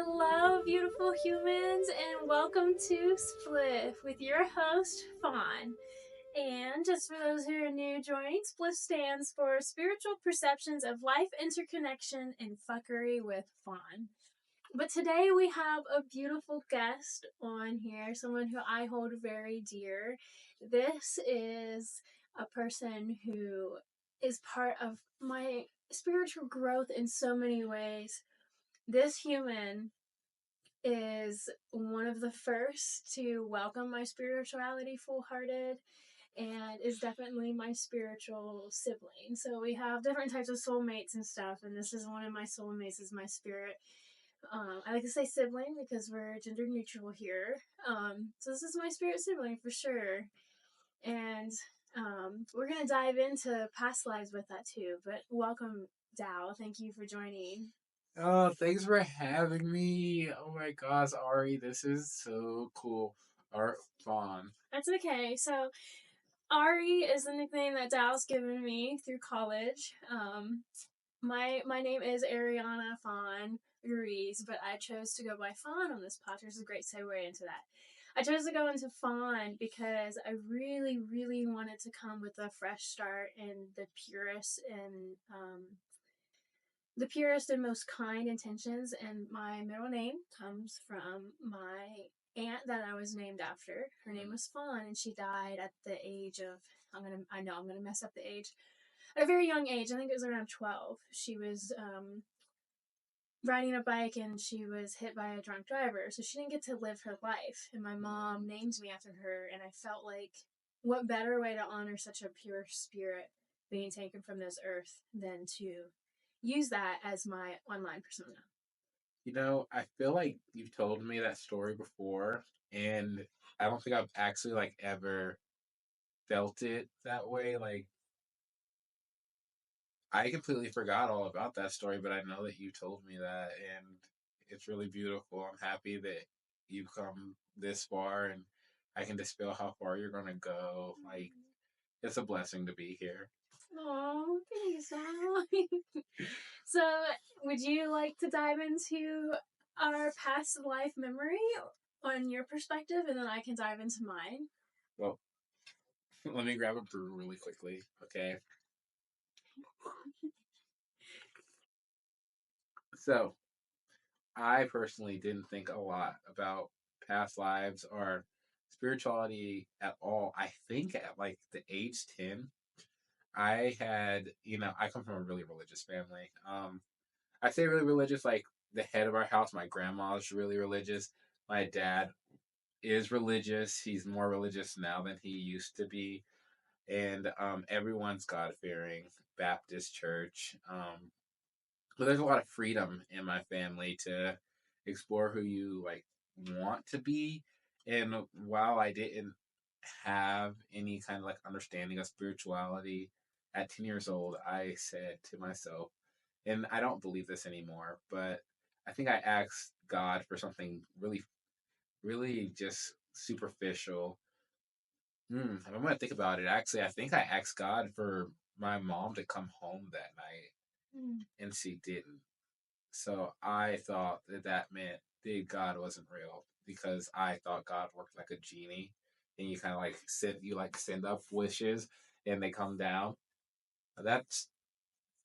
Hello, beautiful humans, and welcome to S.P.L.I.F. with your host, Fawn. And just for those who are new joining, S.P.L.I.F. stands for Spiritual Perceptions of Life, Interconnection, and Fuckery with Fawn. But today we have a beautiful guest on here, someone who I hold very dear. This is a person who is part of my spiritual growth in so many ways. This human is one of the first to welcome my spirituality full hearted and is definitely my spiritual sibling. So we have different types of soulmates and stuff, and this is one of my soulmates, is my spirit. I like to say sibling because we're gender neutral here. So this is my spirit sibling for sure. And we're gonna dive into past lives with that too. But welcome, Dal. Thank you for joining. Oh, thanks for having me. Oh my gosh, Ari, this is so cool. Art fun. That's okay. So Ari is the nickname that Dal's given me through college. My name is Ariana Fawn Ruiz, but I chose to go by Fawn on this podcast. This is a great segue into that. I chose to go into Fawn because I really, really wanted to come with a fresh start and the purest and most kind intentions. And my middle name comes from my aunt that I was named after. Her name was Fawn, and she died at the age of I'm gonna mess up the age. At a very young age, I think it was around 12. She was riding a bike and she was hit by a drunk driver, so she didn't get to live her life. And my mom named me after her, and I felt like what better way to honor such a pure spirit being taken from this earth than to use that as my online persona. I feel like you've told me that story before, and I don't think I've actually ever felt it that way. Like I completely forgot all about that story, but I know that you told me that, and it's really beautiful. I'm happy that you've come this far, and I can dispel how far you're gonna go. Like it's a blessing to be here. Oh, thanks, Al. So, would you like to dive into our past life memory on your perspective, and then I can dive into mine? Well, let me grab a brew really quickly, okay? So, I personally didn't think a lot about past lives or spirituality at all. I think at like the age 10, I had, I come from a really religious family. I say really religious, like the head of our house, my grandma's really religious. My dad is religious. He's more religious now than he used to be. And everyone's God fearing, Baptist church. But there's a lot of freedom in my family to explore who you want to be. And while I didn't have any kind of understanding of spirituality at 10 years old, I said to myself, and I don't believe this anymore, but I think I asked God for something really, really just superficial. If I'm gonna think about it, actually, I think I asked God for my mom to come home that night, Mm. and she didn't. So I thought that that meant that God wasn't real because I thought God worked like a genie, and you kind of send up wishes and they come down. That's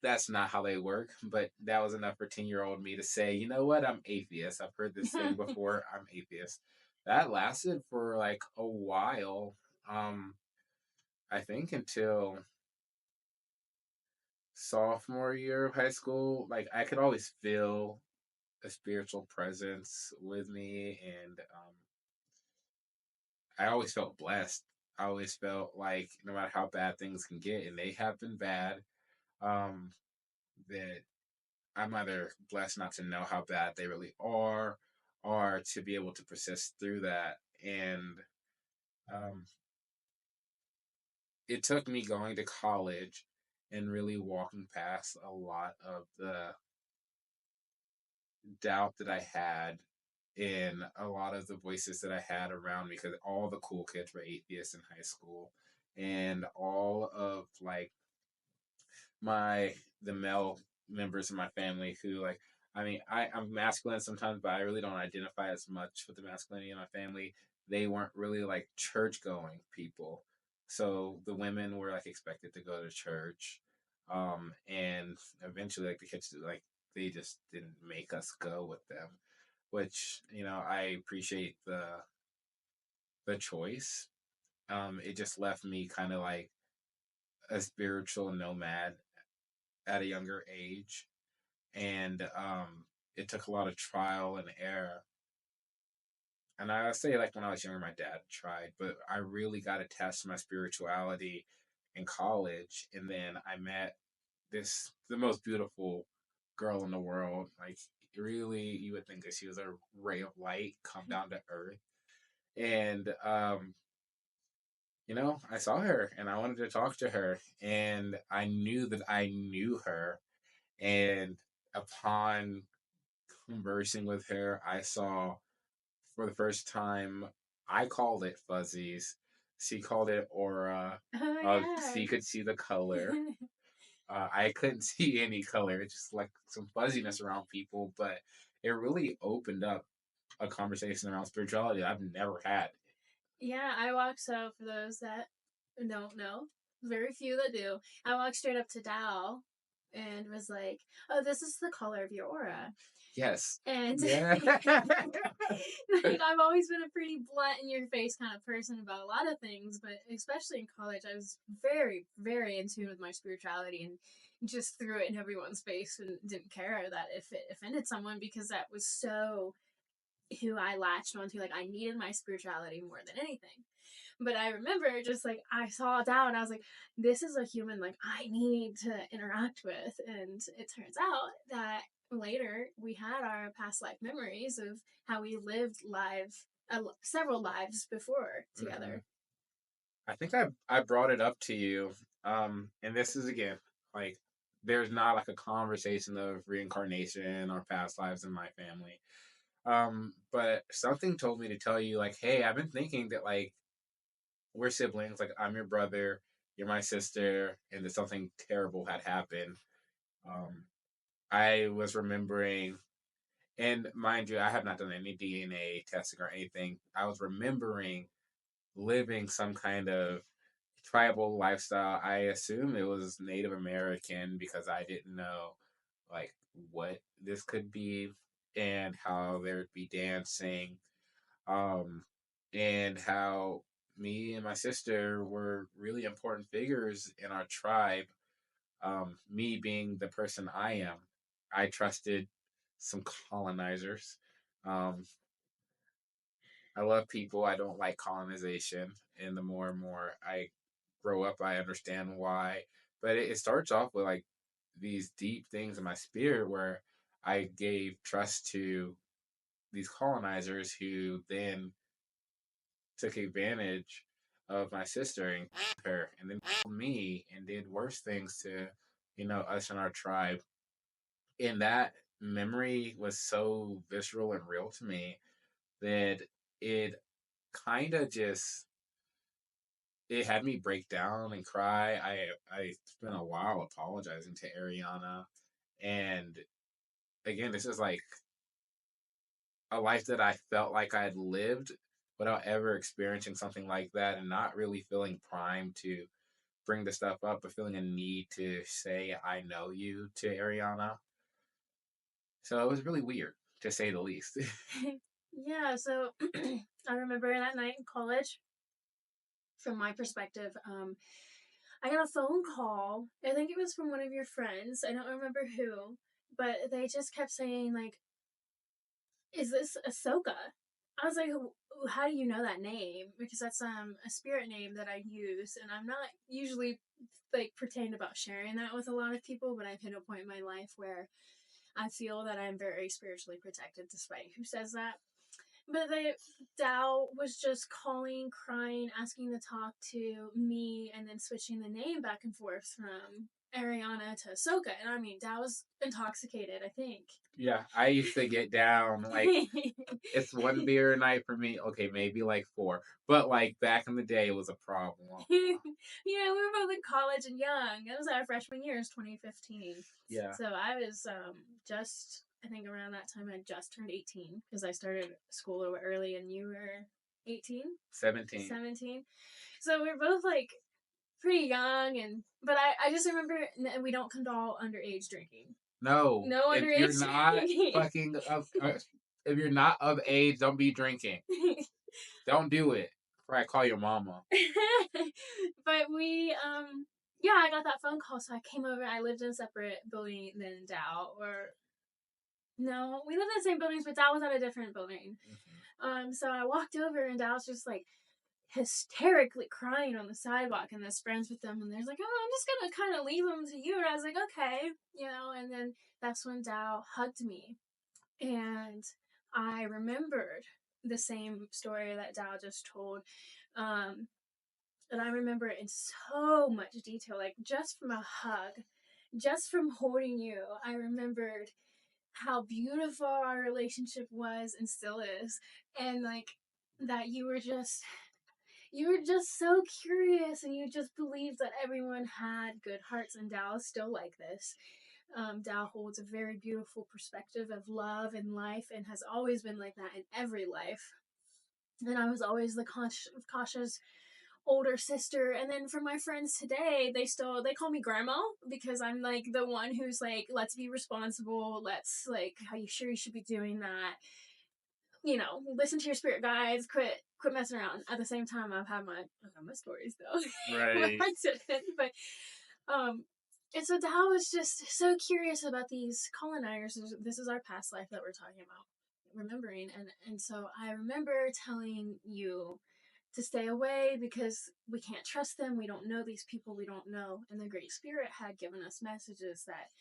that's not how they work, but that was enough for 10-year-old me to say, you know what, I'm atheist. I've heard this thing before. I'm atheist. That lasted for like a while. Um, I think until sophomore year of high school. Like I could always feel a spiritual presence with me, and I always felt blessed. I always felt like no matter how bad things can get, and they have been bad, um, that I'm either blessed not to know how bad they really are, or to be able to persist through that. And um, it took me going to college and really walking past a lot of the doubt that I had in a lot of the voices that I had around me because all the cool kids were atheists in high school, and all of the male members of my family who I mean, I'm masculine sometimes, but I really don't identify as much with the masculinity in my family. They weren't really like church going people. So the women were like expected to go to church. And eventually like the kids like they just didn't make us go with them, which, I appreciate the choice. It just left me kind of like a spiritual nomad at a younger age. And it took a lot of trial and error. And I say, like, when I was younger, my dad tried, but I really got to test my spirituality in college. And then I met the most beautiful girl in the world. Like, really, you would think that she was a ray of light come down to earth. And, I saw her and I wanted to talk to her. And I knew that I knew her. And upon conversing with her, I saw for the first time, I called it fuzzies. She called it aura. Oh yeah. She could see the color. I couldn't see any color. It's just like some fuzziness around people, but it really opened up a conversation around spirituality I've never had. Yeah, I walked, so for those that don't know, very few that do, I walked straight up to Dal and was like, "Oh, this is the color of your aura." Yes. And Yeah. like I've always been a pretty blunt in your face kind of person about a lot of things, but especially in college, I was very, very in tune with my spirituality and just threw it in everyone's face and didn't care that if it offended someone because that was so who I latched onto. Like I needed my spirituality more than anything. But I remember just like I saw Dow and I was like, this is a human like I need to interact with. And it turns out that later we had our past life memories of how we lived several lives before Hmm. together. I think I brought it up to you. And this is again like there's not like a conversation of reincarnation or past lives in my family. But something told me to tell you, like, hey, I've been thinking that like we're siblings, like I'm your brother, you're my sister, and that something terrible had happened. Um, I was remembering, and mind you, I have not done any DNA testing or anything. I was remembering living some kind of tribal lifestyle. I assume it was Native American because I didn't know like what this could be and how there would be dancing, um, and how me and my sister were really important figures in our tribe. Me being the person I am, I trusted some colonizers. Um, I love people. I don't like colonization. And the more and more I grow up, I understand why. But it starts off with like these deep things in my spirit where I gave trust to these colonizers who then took advantage of my sister and her and then me and did worse things to, us and our tribe. And that memory was so visceral and real to me that it kind of just it had me break down and cry. I spent a while apologizing to Ariana, and again, this is like a life that I felt like I had lived without ever experiencing something like that, and not really feeling primed to bring the stuff up, but feeling a need to say I know you to Ariana. So it was really weird, to say the least. Yeah, so I remember that night in college, from my perspective, I got a phone call. I think it was from one of your friends. I don't remember who, but they just kept saying like, "Is this Ahsoka?" I was like, "How do you know that name?" Because that's a spirit name that I use, and I'm not usually like pretend about sharing that with a lot of people, but I've hit a point in my life where I feel that I'm very spiritually protected, despite who says that. But Dow was just calling, crying, asking to talk to me, and then switching the name back and forth from Ariana to Ahsoka. And I mean, Dow was intoxicated, I think. Yeah, I used to get down like it's one beer a night for me. Okay, maybe like four, but like back in the day, it was a problem. We were both in college and young. It was our freshman year, it was 2015. Yeah. So I was just I think around that time I just turned 18 because I started school a little early and you were 18? 17. 17. So we're both like pretty young, but I just remember we don't condone underage drinking. No, No if you're underage not drinking. fucking if you're not of age, don't be drinking. Don't do it. Before I call your mama. But yeah, I got that phone call, so I came over. I lived in a separate building than Dow, or no, we lived in the same buildings, but Dow was at a different building. So I walked over, and Dow's just like hysterically crying on the sidewalk, and this friends with them, and they're like, "Oh, I'm just gonna kind of leave them to you." And I was like, "Okay," And then that's when Dow hugged me, and I remembered the same story that Dow just told. Um, and I remember it in so much detail, like just from a hug, just from holding you. I remembered how beautiful our relationship was and still is, and like that you were just so curious, and you just believed that everyone had good hearts, and Dow is still like this. Dow holds a very beautiful perspective of love and life, and has always been like that in every life. And I was always the cautious older sister. And then for my friends today, they call me grandma, because I'm like the one who's like, let's be responsible, let's like, are you sure you should be doing that, listen to your spirit guides, quit messing around. At the same time, I've had my stories though. Right. But and so Dao was just so curious about these colonizers. This is our past life that we're talking about, remembering. And so I remember telling you to stay away because we can't trust them. We don't know these people. We don't know. And the Great Spirit had given us messages that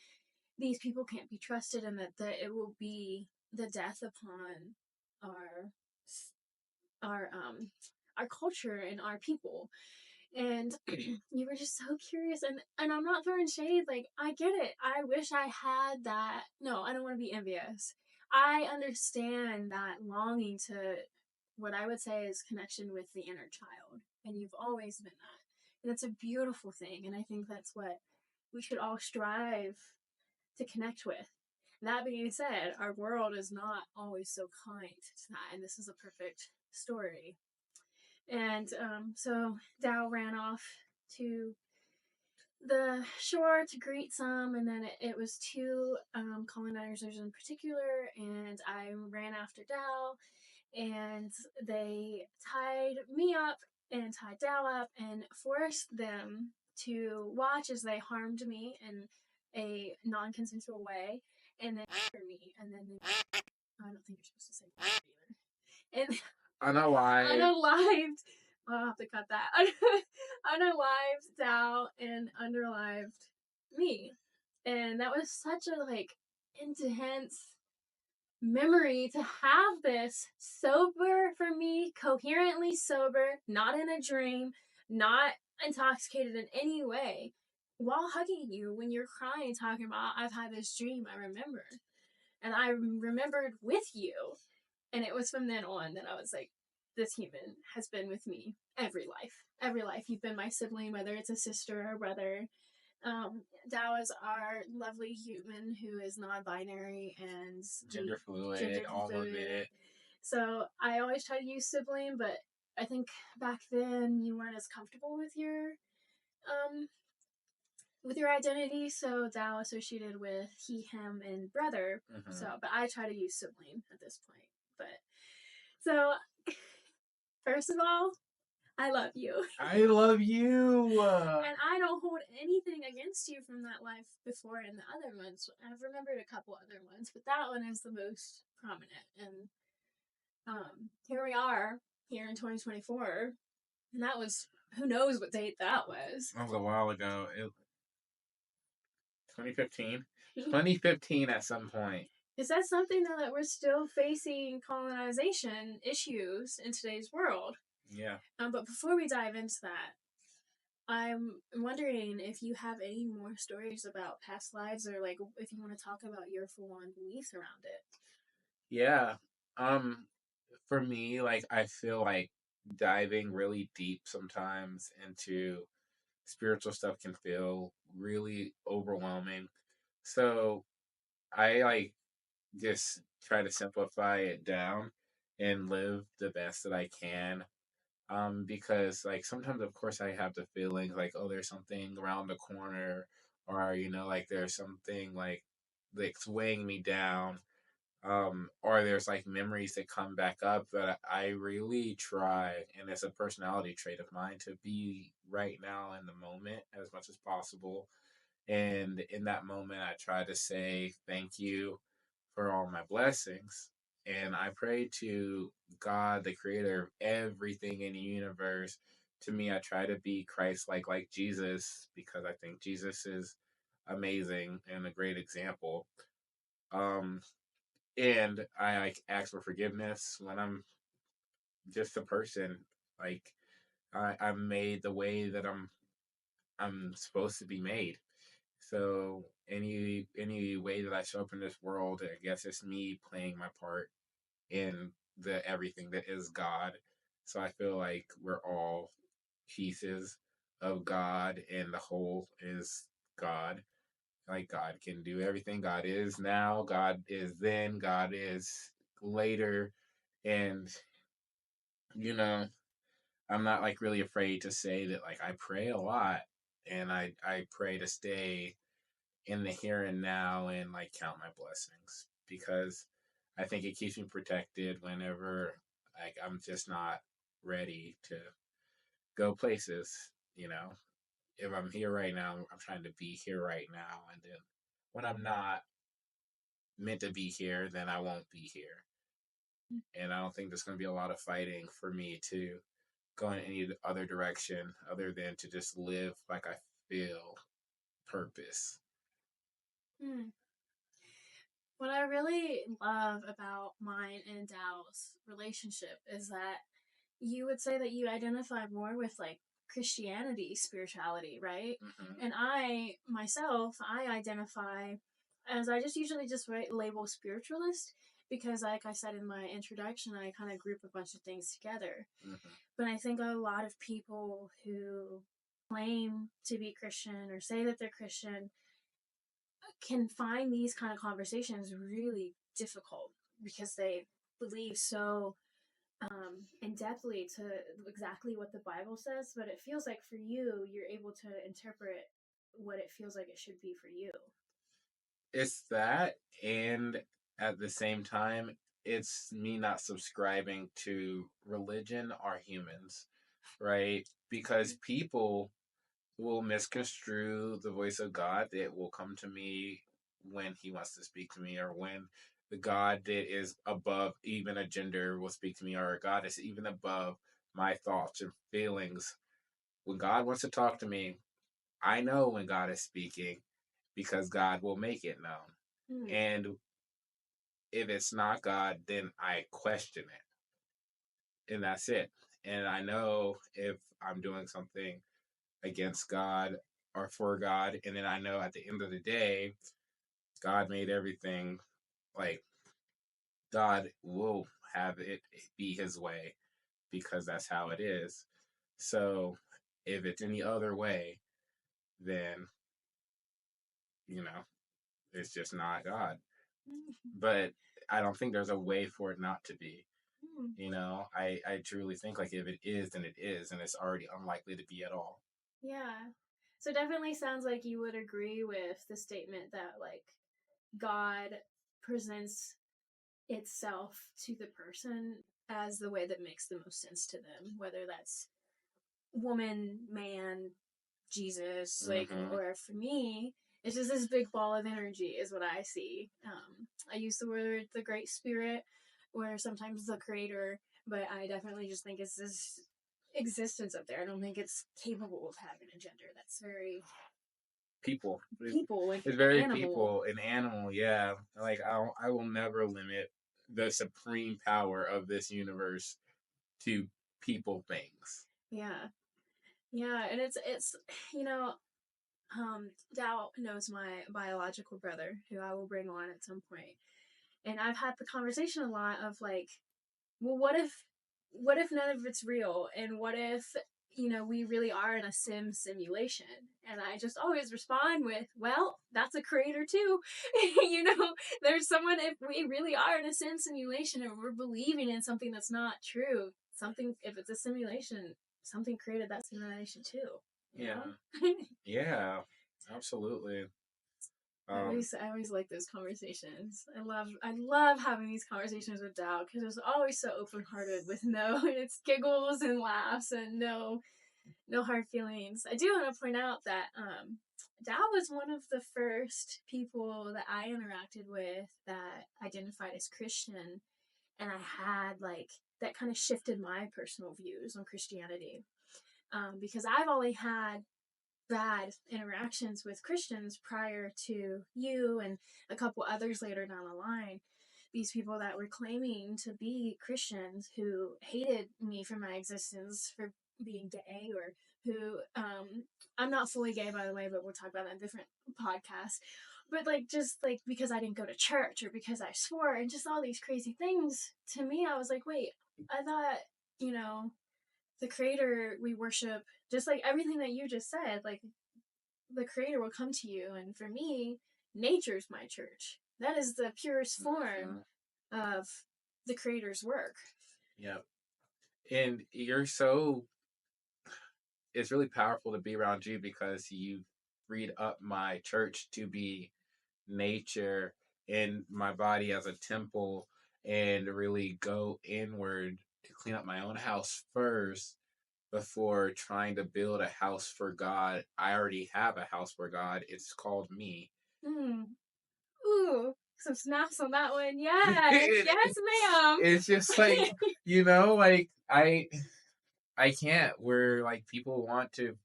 these people can't be trusted, and that it will be the death upon our our um our culture and our people. And you were just so curious, and I'm not throwing shade, like I get it. I wish I had that. No, I don't want to be envious. I understand that longing to, what I would say is connection with the inner child, and you've always been that, and it's a beautiful thing, and I think that's what we should all strive to connect with. That being said, our world is not always so kind to that, and this is a perfect story. And so Dao ran off to the shore to greet some, and then it was two colonizers in particular, and I ran after Dao, and they tied me up and tied Dao up and forced them to watch as they harmed me in a non-consensual way, and then after me, and then I don't think you're supposed to say that either. And Unalive. unalived. I'll have to cut that. Unalived Dao and underlived me, and that was such a like intense memory to have this sober for me, coherently sober, not in a dream, not intoxicated in any way, while hugging you when you're crying, talking about, I've had this dream, I remember. And I remembered with you. And it was from then on that I was like, this human has been with me every life. Every life. You've been my sibling, whether it's a sister or brother. Dao is our lovely human who is non-binary and Gender fluid. gender All of fluid. it. So I always try to use sibling, but I think back then you weren't as comfortable um with your identity, so Dao associated with he, him, and brother. So, but I try to use sibling at this point. But so, first of all, I love you. I love you. And I don't hold anything against you from that life before and the other ones. I've remembered a couple other ones, but that one is the most prominent. And here we are, here in 2024. And that was, who knows what date that was. That was a while ago. 2015. 2015 at some point. Is that something though that we're still facing colonization issues in today's world? Yeah. But before we dive into that, I'm wondering if you have any more stories about past lives, or like if you want to talk about your full-on beliefs around it. Yeah. For me, like I feel like diving really deep sometimes into spiritual stuff can feel really overwhelming. So I like just try to simplify it down and live the best that I can. Because like sometimes, of course, I have the feeling like, oh, there's something around the corner, or like there's something like weighing me down, or there's like memories that come back up. But I really try, and it's a personality trait of mine, to be right now in the moment as much as possible. And in that moment, I try to say thank you for all my blessings. And I pray to God, the creator of everything in the universe. To me, I try to be Christ like Jesus, because I think Jesus is amazing and a great example. Um, and I like ask for forgiveness when I'm just a person. Like I'm made the way that I'm supposed to be made. So any way that I show up in this world, I guess it's me playing my part in the everything that is God. So I feel like we're all pieces of God, and the whole is God. Like God can do everything. God is now, God is then, God is later. And you know, I'm not like really afraid to say that like I pray a lot, and I pray to stay in the here and now and like count my blessings, because I think it keeps me protected whenever like I'm just not ready to go places. You know, if I'm here right now, I'm trying to be here right now, and then when I'm not meant to be here, then I won't be here. And I don't think there's going to be a lot of fighting for me to go in any other direction other than to just live like I feel purpose. Hmm. What I really love about mine and Dow's relationship is that you would say that you identify more with like Christianity, spirituality, right? Mm-hmm. And I myself, I identify as I just usually just label spiritualist because, like I said in my introduction, I kind of group a bunch of things together. Mm-hmm. But I think a lot of people who claim to be Christian or say that they're Christian can find these kind of conversations really difficult because they believe so in depthly to exactly what the Bible says, but it feels like for you, you're able to interpret what it feels like it should be for you. It's that, and at the same time, it's me not subscribing to religion or humans, right? Because people will misconstrue the voice of God that will come to me when he wants to speak to me, or when the God that is above even a gender will speak to me, or a God is even above my thoughts and feelings. When God wants to talk to me, I know when God is speaking, because God will make it known. Hmm. And if it's not God, then I question it. And that's it. And I know if I'm doing something against God or for God, and then I know at the end of the day, God made everything, like God will have it be his way, because that's how it is. So if it's any other way, then, you know, it's just not God. But I don't think there's a way for it not to be. Hmm. I truly think like if it is, then it is, and it's already unlikely to be at all. Yeah. So it definitely sounds like you would agree with the statement that like God presents itself to the person as the way that makes the most sense to them, whether that's woman, man, Jesus, like, Mm-hmm. or for me, it's just this big ball of energy, is what I see. I use the word the Great Spirit, or sometimes the Creator, but I definitely just think it's this existence up there. I don't think it's capable of having a gender. That's very People. people, like It's very animal. people, an animal. Yeah, like I will never limit the supreme power of this universe to people things. Yeah, yeah, and it's you know, Dao knows my biological brother, who I will bring on at some point, and I've had the conversation a lot of like, well, what if none of it's real, and what if we really are in a simulation. And I just always respond with, well, that's a creator too. There's someone, if we really are in a simulation and we're believing in something that's not true, if it's a simulation, something created that simulation too. You Yeah. know? Yeah. Absolutely. I always like those conversations. I love having these conversations with Dal because it's always so open hearted with no it's giggles and laughs and no hard feelings. I do want to point out that Dal was one of the first people that I interacted with that identified as Christian, and I had like that kind of shifted my personal views on Christianity, because I've only had bad interactions with Christians prior to you and a couple others later down the line. These people that were claiming to be Christians who hated me for my existence for being gay, or who I'm not fully gay, by the way, but we'll talk about that in a different podcast. But like, just like, because I didn't go to church or because I swore and just all these crazy things, to me I was like, wait, I thought, you know the creator we worship, just like everything that you just said, like the creator will come to you. And for me, nature's my church. That is the purest form Mhm. of the creator's work. Yep. And it's really powerful to be around you because you freed up my church to be nature and my body as a temple, and really go inward to clean up my own house first before trying to build a house for God. I already have a house for God. It's called me. Mm. Ooh, some snaps on that one. Yes, yes, ma'am. It's just like, like I can't, where like people want to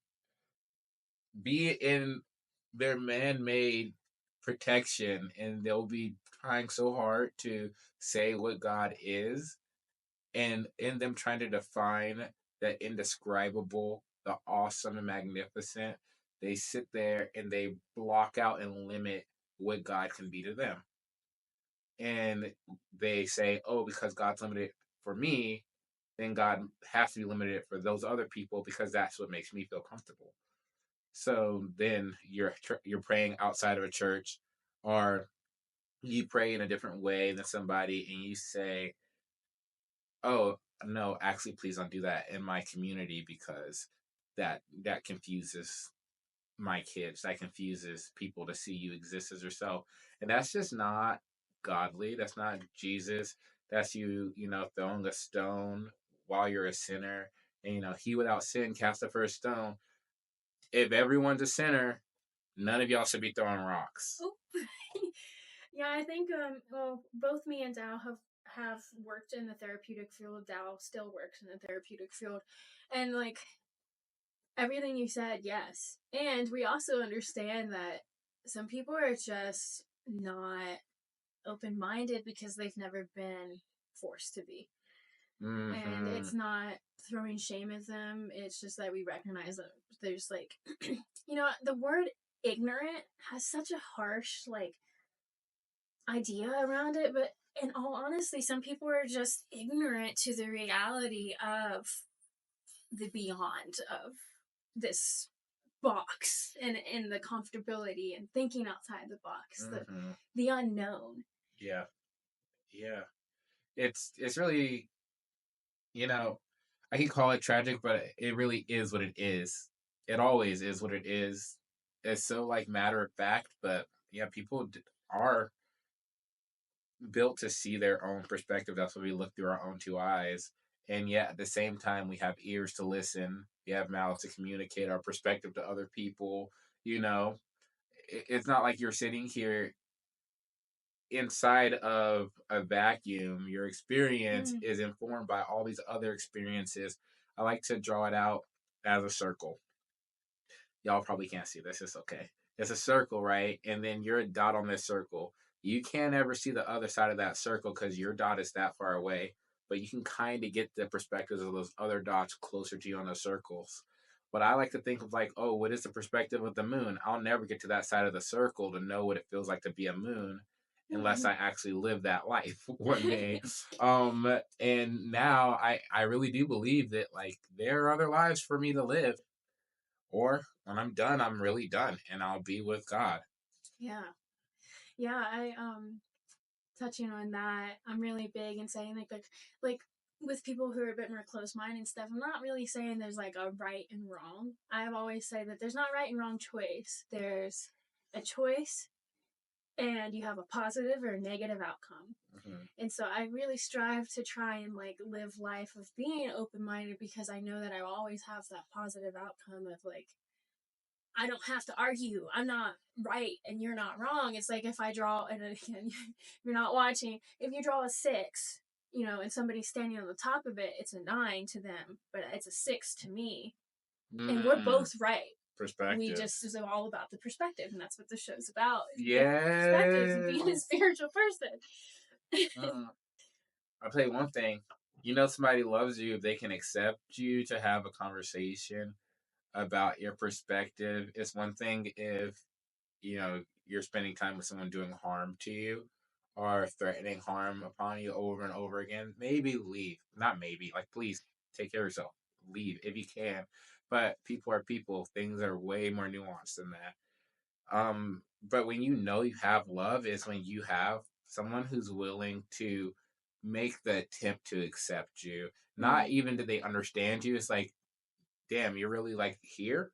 be in their man-made protection, and they'll be trying so hard to say what God is, and in them trying to define that indescribable, the awesome and magnificent, they sit there and they block out and limit what God can be to them. And they say, oh, because God's limited for me, then God has to be limited for those other people because that's what makes me feel comfortable. So then you're praying outside of a church, or you pray in a different way than somebody, and you say, "Oh no, actually, please don't do that in my community because that confuses my kids. That confuses people to see you exist as yourself, and that's just not godly. That's not Jesus. That's you, throwing a stone while you're a sinner, and he without sin cast the first stone. If everyone's a sinner, none of y'all should be throwing rocks." Oh. Yeah, I think well, both me and Dao have worked in the therapeutic field. Dao still works in the therapeutic field, and like everything you said, yes. And we also understand that some people are just not open minded because they've never been forced to be. And Mm-hmm. it's not throwing shame at them, it's just that we recognize that there's like, the word ignorant has such a harsh, like, idea around it, but in all honesty, some people are just ignorant to the reality of the beyond of this box, and in the comfortability and thinking outside the box, Mm-hmm. the unknown. Yeah. Yeah. It's really, you know, I can call it tragic, but it really is what it is. It always is what it is. It's so like matter of fact, but yeah, people are built to see their own perspective. That's why we look through our own two eyes. And yet at the same time, we have ears to listen. We have mouths to communicate our perspective to other people. You know, it's not like you're sitting here inside of a vacuum. Your experience Mm. is informed by all these other experiences. I like to draw it out as a circle. Y'all probably can't see this. It's okay. It's a circle, right? And then you're a dot on this circle. You can't ever see the other side of that circle because your dot is that far away. But you can kind of get the perspectives of those other dots closer to you on those circles. But I like to think of like, oh, what is the perspective of the moon? I'll never get to that side of the circle to know what it feels like to be a moon. unless I actually live that life one day. And now I really do believe that like there are other lives for me to live, or when I'm done, I'm really done, and I'll be with God. Yeah. Yeah, I touching on that, I'm really big in saying like with people who are a bit more close minded and stuff, I'm not really saying there's like a right and wrong. I've always said that there's not right and wrong choice. There's a choice and you have a positive or a negative outcome. Mhm. And so I really strive to try and like live life of being open minded because I know that I always have that positive outcome of like I don't have to argue. I'm not right and you're not wrong. It's like if I draw, and again, you're not watching, if you draw a six, and somebody's standing on the top of it, it's a nine to them, but it's a six to me. And we're Mm, both right. We perspective. just is all about the perspective, and that's what the show's about. Different perspectives and being a Yes. spiritual person. Mm. I'll tell you one thing. You know somebody loves you if they can accept you to have a conversation about your perspective. It's one thing if, you're spending time with someone doing harm to you or threatening harm upon you over and over again. Maybe leave. Not maybe, like please take care of yourself. Leave if you can. But people are people. Things are way more nuanced than that. But when you know you have love is when you have someone who's willing to make the attempt to accept you. Not Mm, even do they understand you. It's like, damn, you're really like here.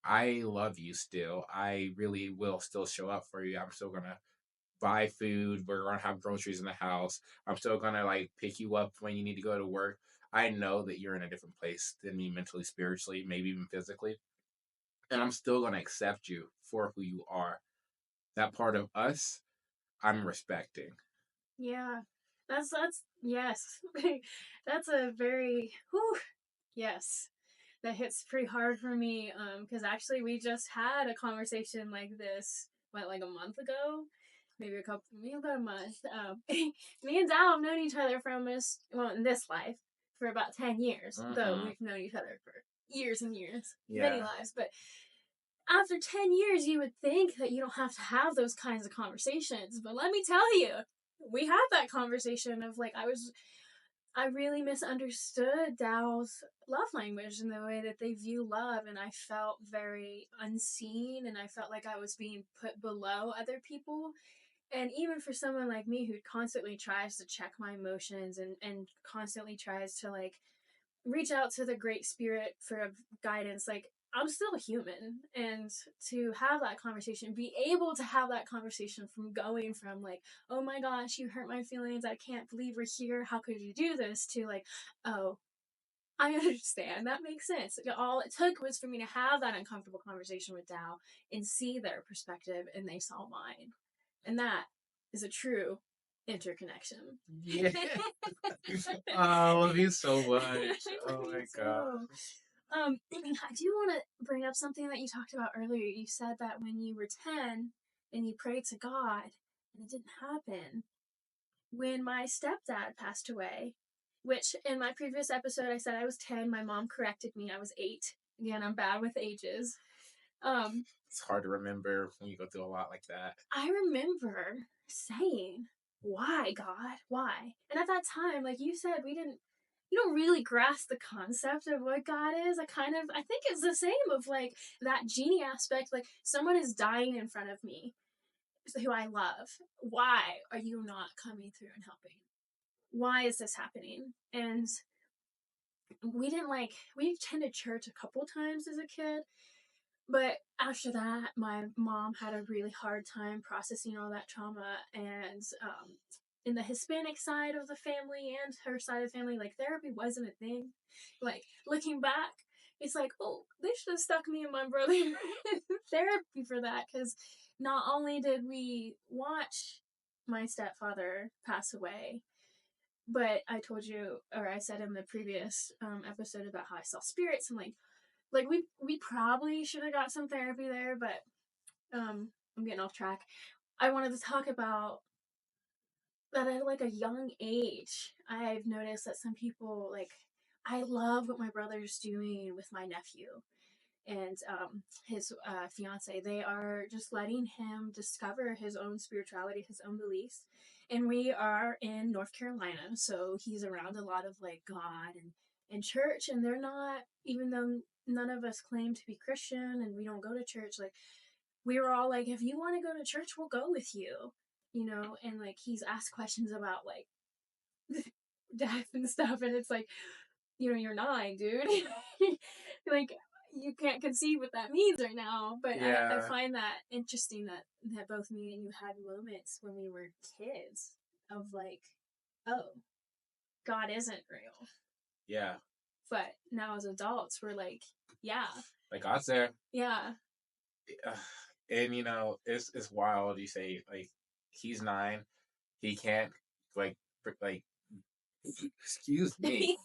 I love you still. I really will still show up for you. I'm still gonna buy food. We're gonna have groceries in the house. I'm still gonna like pick you up when you need to go to work. I know that you're in a different place than me mentally, spiritually, maybe even physically. And I'm still gonna accept you for who you are. That part of us I'm respecting. yeah. That's yes. That's a very whew, yes. That hits pretty hard for me because actually we just had a conversation like this like a month ago, maybe about a month. Me and Dal have known each other from us, well, in this life for about 10 years, though Mm-hmm. we've known each other for years and years, many Yeah. lives. But after 10 years you would think that you don't have to have those kinds of conversations, but let me tell you, we had that conversation of like I really misunderstood Dow's love language and the way that they view love, and I felt very unseen, and I felt like I was being put below other people. And even for someone like me who constantly tries to check my emotions and constantly tries to like reach out to the great spirit for guidance, like I'm still human, and to have that conversation, be able to have that conversation from going from like, oh my gosh, you hurt my feelings, I can't believe we're here, how could you do this, to like, oh, I understand, that makes sense. All it took was for me to have that uncomfortable conversation with Dao and see their perspective, and they saw mine, and that is a true interconnection. Yeah. I love you so I much. love Oh you my god. too. I do want to bring up something that you talked about earlier. You said that when you were 10 and you prayed to God and it didn't happen. When my stepdad passed away, which in my previous episode I said I was 10, my mom corrected me, I was 8. Again, I'm bad with ages. Um, It's hard to remember when you go through a lot like that. I remember saying, "Why, God? Why?" And at that time, like you said, you don't really grasp the concept of what God is. I think it's the same of like that genie aspect. Like someone is dying in front of me who I love. Why are you not coming through and helping? Why is this happening? And we attended church a couple times as a kid, but after that, my mom had a really hard time processing all that trauma. And in the Hispanic side of the family and her side of the family, like therapy wasn't a thing. Like looking back, it's like, oh, they should have stuck me and my brother in therapy for that. Because not only did we watch my stepfather pass away, but I told you, or I said in the previous episode about how I saw spirits. And like we probably should have got some therapy there, but I'm getting off track. I wanted to talk about that at like a young age. I've noticed that some people like I love what my brother's doing with my nephew. and his fiance. They are just letting him discover his own spirituality, his own beliefs. And we are in North Carolina, so he's around a lot of like God and church, and they're not, even though none of us claim to be Christian and we don't go to church, like we were all like, if you want to go to church, we'll go with you, you know. And like he's asked questions about like death and stuff, and it's like, you know, you're 9, dude. Like you can't conceive what that means right now. But I Yeah. find that interesting that both me and you had moments when we were kids of like, oh, God isn't real. Yeah. But now as adults, we're like, yeah. Like God's there. Yeah. And you know, it's wild. You say like he's 9, he can't like like excuse me.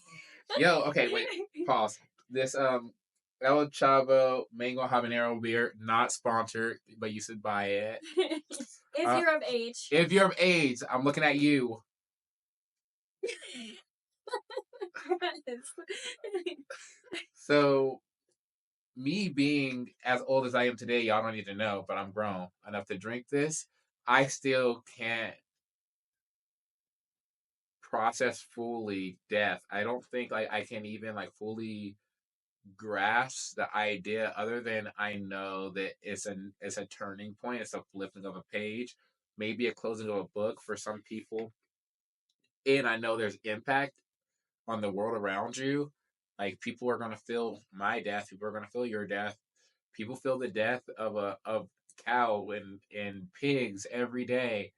Yo, okay, wait, pause. This El Chavo Mango Habanero beer, not sponsored, but you should buy it. If you're of age. If you're of age, I'm looking at you. So me being as old as I am today, y'all don't need to know, but I'm grown enough to drink this. I still can't process fully death. I don't think like I can even like fully grasp the idea, other than I know that it's a turning point, it's a flipping of a page, maybe a closing of a book for some people. And I know there's impact on the world around you. Like people are gonna feel my death, people are gonna feel your death. People feel the death of a of cow and pigs every day.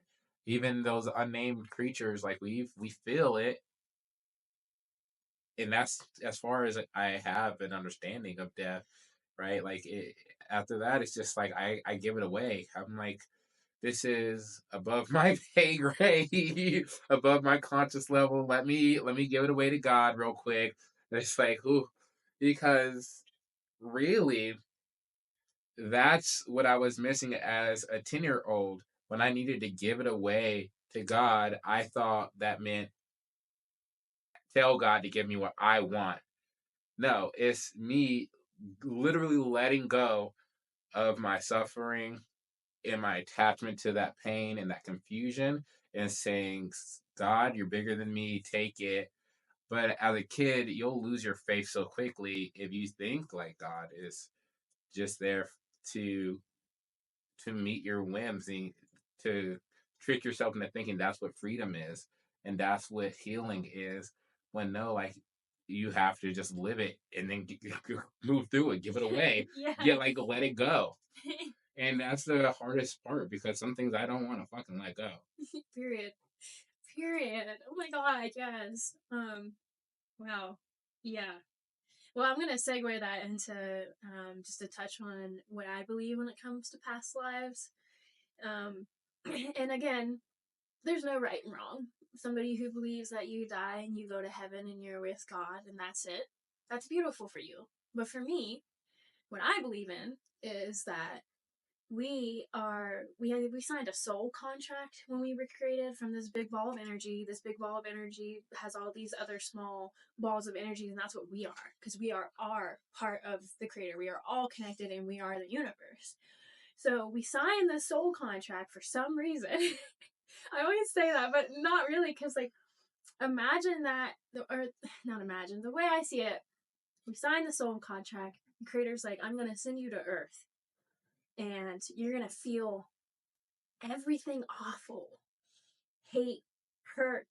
Even those unnamed creatures, like we feel it. And that's as far as I have an understanding of death, right? Like after that, it's just like I give it away. I'm like, this is above my pay grade, above my conscious level. Let me give it away to God real quick. And it's like, ooh, because really, that's what I was missing as a 10-year old. When I needed to give it away to God, I thought that meant tell God to give me what I want. No, it's me literally letting go of my suffering and my attachment to that pain and that confusion and saying, God, you're bigger than me, take it. But as a kid, you'll lose your faith so quickly if you think like God is just there to meet your whims and to trick yourself into thinking that's what freedom is and that's what healing is, when no, like you have to just live it and then move through it, give it away, Yeah. get like let it go. And that's the hardest part, because some things I don't want to fucking let go. Period. Period. Oh my god, yes. Wow. Yeah. Well, I'm gonna segue that into just to touch on what I believe when it comes to past lives. And again, there's no right and wrong. Somebody who believes that you die and you go to heaven and you're with God and that's it, that's beautiful for you. But for me, what I believe in is that we signed a soul contract when we were created from this big ball of energy. This big ball of energy has all these other small balls of energy, and that's what we are, because we are part of the creator. We are all connected and we are the universe. So we signed the soul contract for some reason. I always say that, but not really, because like imagine that, or not imagine, the way I see it, we signed the soul contract. The creator's like, I'm gonna send you to Earth and you're gonna feel everything awful, hate, hurt,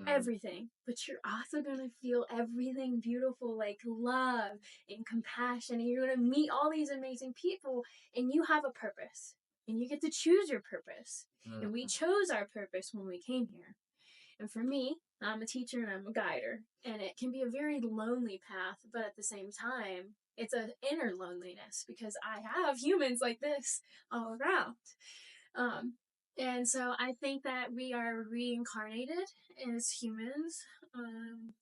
everything. But you're also gonna feel everything beautiful, like love and compassion. And you're gonna meet all these amazing people, and you have a purpose. And you get to choose your purpose. And we chose our purpose when we came here. And for me, I'm a teacher and I'm a guider. And it can be a very lonely path, but at the same time, it's an inner loneliness because I have humans like this all around. Um, and so I think that we are reincarnated as humans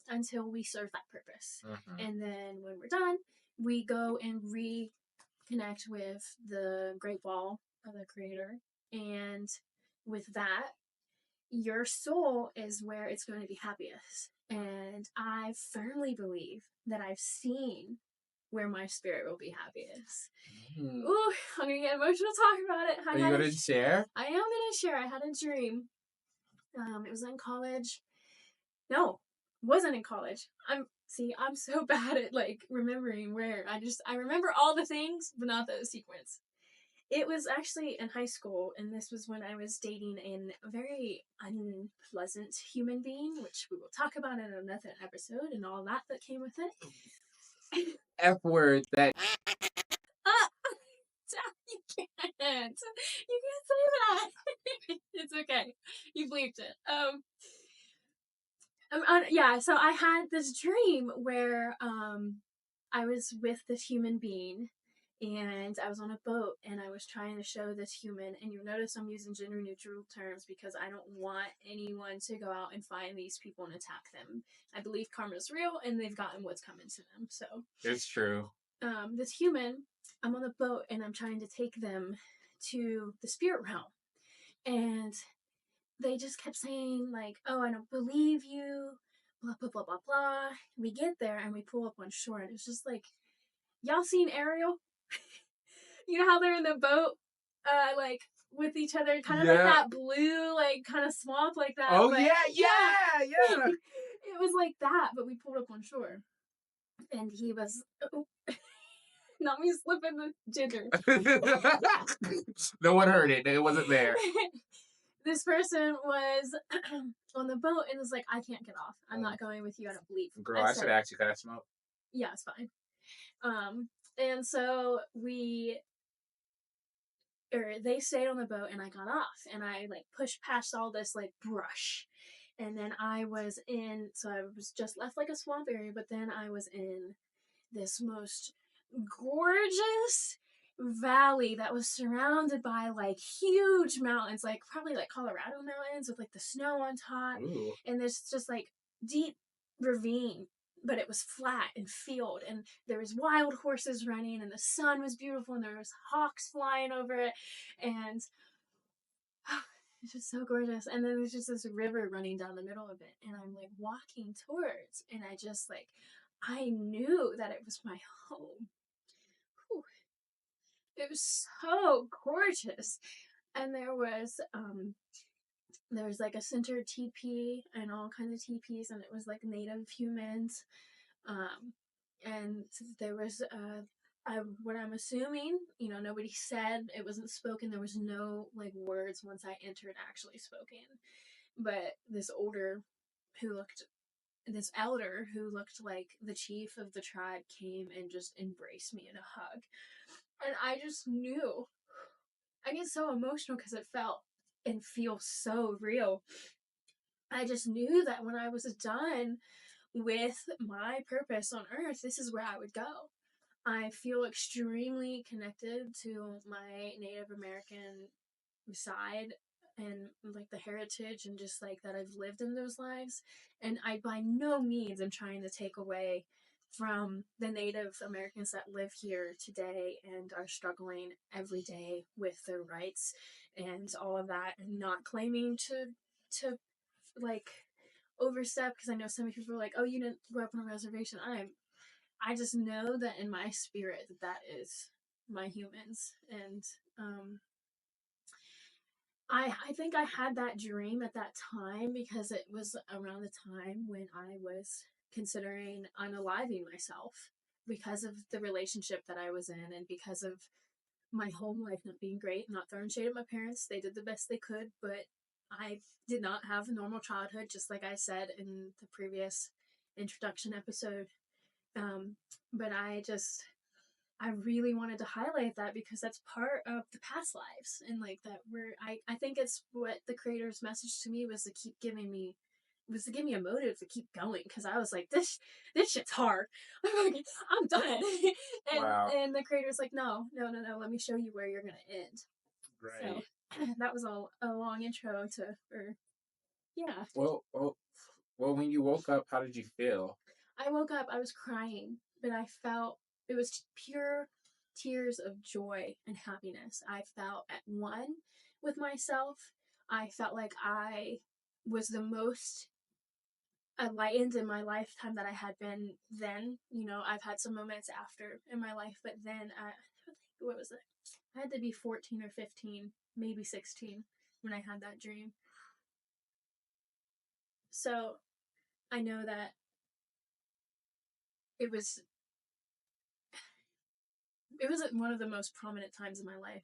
until we serve that purpose. And then when we're done, we go and reconnect with the great ball of the creator. And with that, your soul is where it's going to be happiest. And I firmly believe that I've seen where my spirit will be happiest. Mm. Ooh, I'm gonna get emotional talking about it. Are you going to share? I am gonna share. I had a dream. It was in college. No, wasn't in college. I'm so bad at like remembering where. I remember all the things, but not the sequence. It was actually in high school, and this was when I was dating a very unpleasant human being, which we will talk about in another episode and all that came with it. F word that. Ah, you can't. You can't say that. It's okay. You bleeped it. Yeah. So I had this dream where I was with this human being, and I was on a boat, and I was trying to show this human. And you'll notice I'm using gender neutral terms because I don't want anyone to go out and find these people and attack them. I believe karma's real, and they've gotten what's coming to them. So It's true. this human, I'm on the boat, and I'm trying to take them to the spirit realm, and they just kept saying like, "Oh, I don't believe you," blah blah blah blah blah. We get there and we pull up on shore, and it's just like, y'all seen Ariel? You know how they're in the boat, like with each other, kind of like that blue, like kind of swamp, like that. Oh but, yeah. It was like that, but we pulled up on shore, and he was. Oh, not me slipping the ginger. No one heard it. It wasn't there. This person was on the boat and was like, "I can't get off. I'm not going with you. I don't believe." Girl, I should ask you, can I smoke? Yeah, it's fine. And so they stayed on the boat, and I got off, and I like pushed past all this like brush, and then I was just left like a swamp area, but then I was in this most gorgeous valley that was surrounded by like huge mountains, like probably like Colorado mountains with like the snow on top. Ooh. And there's just like deep ravine, but it was flat and field, and there was wild horses running, and the sun was beautiful, and there was hawks flying over it, and it's just so gorgeous. And then there's just this river running down the middle of it, and I'm like walking towards, and I knew that it was my home. Whew. It was so gorgeous. And there was like a center teepee and all kinds of teepees, and it was like native humans. And there was what I'm assuming, nobody said, it wasn't spoken, there was no like words once I entered actually spoken. But this elder who looked like the chief of the tribe came and just embraced me in a hug. And I just knew. I get so emotional because it felt and feels so real. I just knew that when I was done with my purpose on earth, this is where I would go. I feel extremely connected to my Native American side and like the heritage and just like that I've lived in those lives. And I by no means am trying to take away from the Native Americans that live here today and are struggling every day with their rights and all of that, and not claiming to like overstep, because I know some people are like, "Oh, you didn't grow up on a reservation." I just know that in my spirit that is my humans. And I think I had that dream at that time because it was around the time when I was considering unaliving myself because of the relationship that I was in, and because of my home life not being great. Not throwing shade at my parents, they did the best they could, but I did not have a normal childhood, just like I said in the previous introduction episode. But I really wanted to highlight that because that's part of the past lives, and like that I think it's what the creator's message to me was, to give me a motive to keep going, because I was like, this shit's hard. I'm done. And the creator's like, no, let me show you where you're gonna end. Right. So that was a long intro yeah. Well, when you woke up, how did you feel? I woke up, I was crying, but I felt it was pure tears of joy and happiness. I felt at one with myself. I felt like I was the most enlightened in my lifetime that I had been then. I've had some moments after in my life, but then what was it? I had to be 14 or 15, maybe 16 when I had that dream. So I know that it was one of the most prominent times in my life,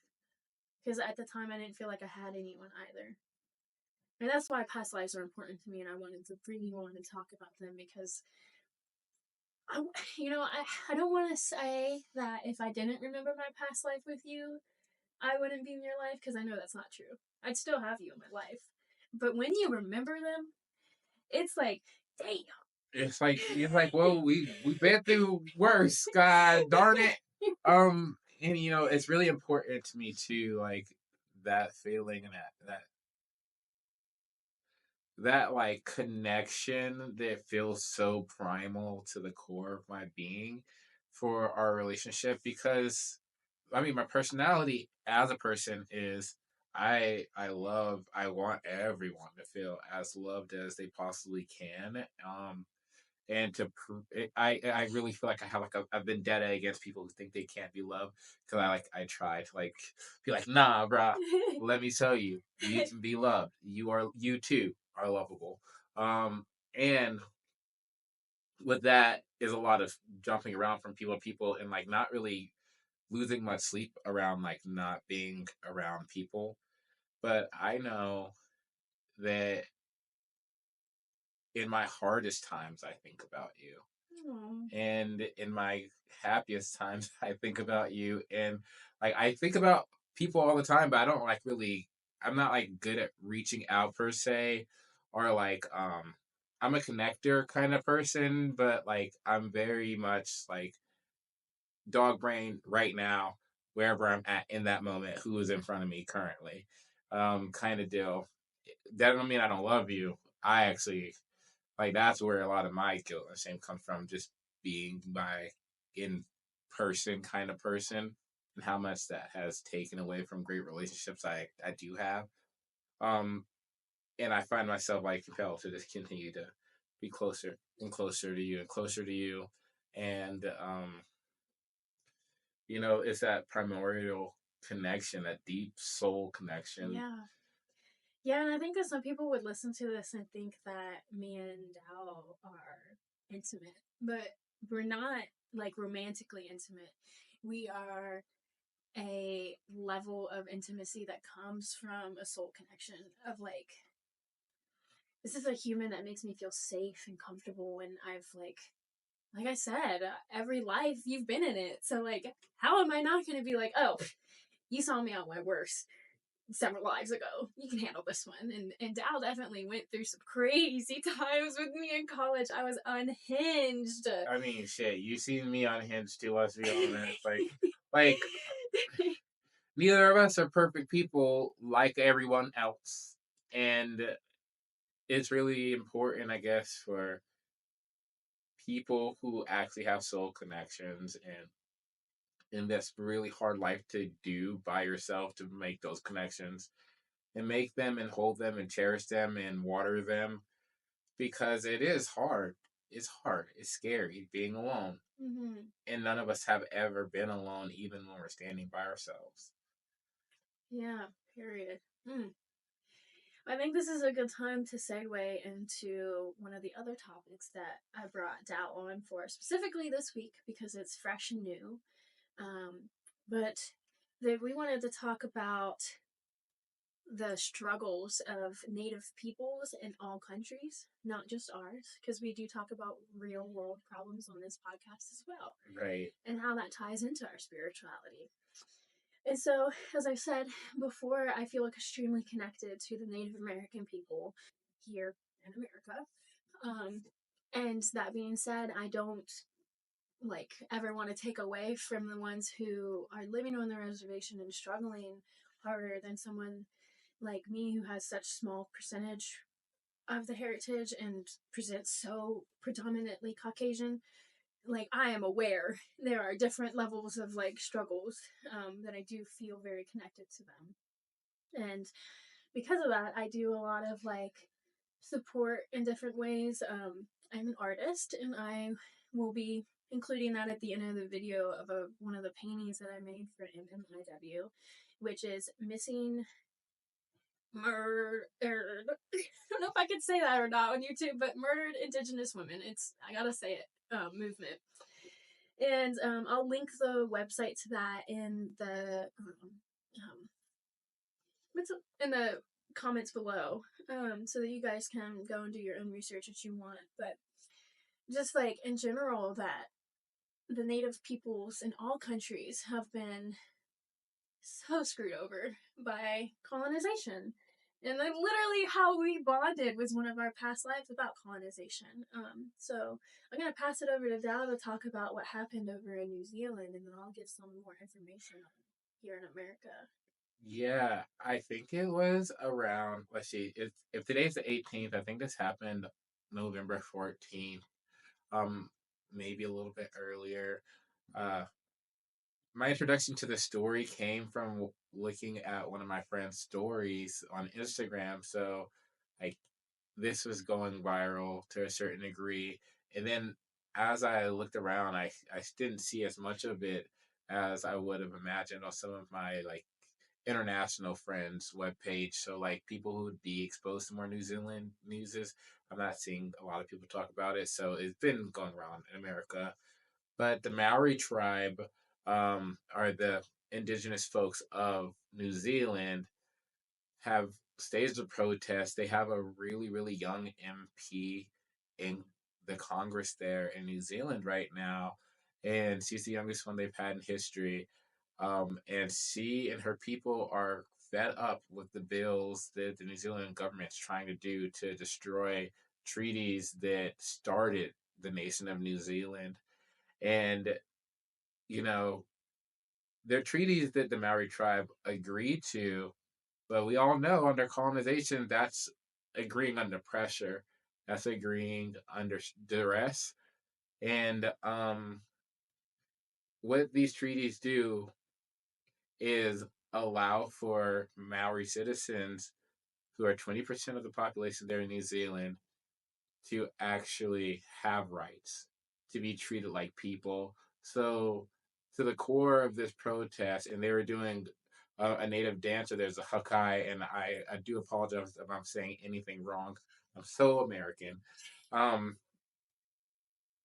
because at the time I didn't feel like I had anyone either. And that's why past lives are important to me, and I wanted to bring you on and talk about them, because I, I don't want to say that if I didn't remember my past life with you, I wouldn't be in your life, because I know that's not true. I'd still have you in my life. But when you remember them, it's like, damn. It's like, well, we've been through worse. God darn it. And it's really important to me too, like that feeling and that like connection that feels so primal to the core of my being for our relationship. Because I mean, my personality as a person is I want everyone to feel as loved as they possibly can. And I really feel like I have like a vendetta against people who think they can't be loved, because I try to like be like, nah, bruh, let me tell you, you can be loved. You too are lovable. And with that is a lot of jumping around from people to people, and like not really losing much sleep around like not being around people. But I know that in my hardest times, I think about you. Aww. And in my happiest times, I think about you. And like I think about people all the time, but I don't like really, I'm not like good at reaching out per se, or like I'm a connector kind of person, but like I'm very much like dog brain right now, wherever I'm at in that moment, who is in front of me currently. Kind of deal. That don't mean I don't love you. I actually like that's where a lot of my guilt and shame comes from, just being my in person kind of person, and how much that has taken away from great relationships I do have. Um, and I find myself like compelled to just continue to be closer and closer to you and closer to you. And it's that primordial connection, that deep soul connection. Yeah. Yeah, and I think that some people would listen to this and think that me and Dal are intimate, but we're not like romantically intimate. We are a level of intimacy that comes from a soul connection of like, this is a human that makes me feel safe and comfortable, and I've like I said, every life you've been in it. So like, how am I not going to be like, oh, you saw me at my worst several lives ago. You can handle this one. And Dal definitely went through some crazy times with me in college. I was unhinged. I mean, shit, you seen me unhinged too. Let's be honest. Like neither of us are perfect people like everyone else, and it's really important, I guess, for people who actually have soul connections and in this really hard life to do by yourself, to make those connections and make them and hold them and cherish them and water them, because it is hard. It's hard. It's scary being alone. Mm-hmm. And none of us have ever been alone, even when we're standing by ourselves. Yeah, period. I think this is a good time to segue into one of the other topics that I brought Dal on for specifically this week, because it's fresh and new. But we wanted to talk about the struggles of Native peoples in all countries, not just ours, because we do talk about real world problems on this podcast as well, Right. and how that ties into our spirituality. And so, as I said before, I feel like extremely connected to the Native American people here in America. And that being said, I don't like ever want to take away from the ones who are living on the reservation and struggling harder than someone like me who has such small percentage of the heritage and presents so predominantly Caucasian. Like, I am aware there are different levels of like struggles, that I do feel very connected to them. And because of that, I do a lot of like support in different ways. I'm an artist, and I will be including that at the end of the video of one of the paintings that I made for MMIW, which is missing murdered. I don't know if I could say that or not on YouTube, but murdered Indigenous women. I gotta say it. Movement. And I'll link the website to that in the in the comments below, so that you guys can go and do your own research if you want. But just like in general, that the native peoples in all countries have been so screwed over by colonization. And then literally how we bonded was one of our past lives about colonization. So I'm gonna pass it over to Dal to talk about what happened over in New Zealand, and then I'll give some more information on here in America. Yeah, I think it was around, let's see, if today's the 18th, I think this happened November 14th, um, maybe a little bit earlier. Uh, my introduction to the story came from looking at one of my friend's stories on Instagram. So, like, this was going viral to a certain degree. And then as I looked around, I didn't see as much of it as I would have imagined on some of my like international friends webpage. So like people who would be exposed to more New Zealand newses, I'm not seeing a lot of people talk about it. So it's been going around in America. But the Maori tribe are the indigenous folks of New Zealand, have staged a protest. They have a really, really young MP in the Congress there in New Zealand right now. And she's the youngest one they've had in history. And she and her people are fed up with the bills that the New Zealand government's trying to do to destroy treaties that started the nation of New Zealand. And, you know, they're treaties that the Maori tribe agreed to, but we all know under colonization, that's agreeing under pressure, that's agreeing under duress. And what these treaties do is allow for Maori citizens, who are 20% of the population there in New Zealand, to actually have rights, to be treated like people. So, to the core of this protest, and they were doing a native dancer. There's a hakai, and I do apologize if I'm saying anything wrong. I'm so American. Um,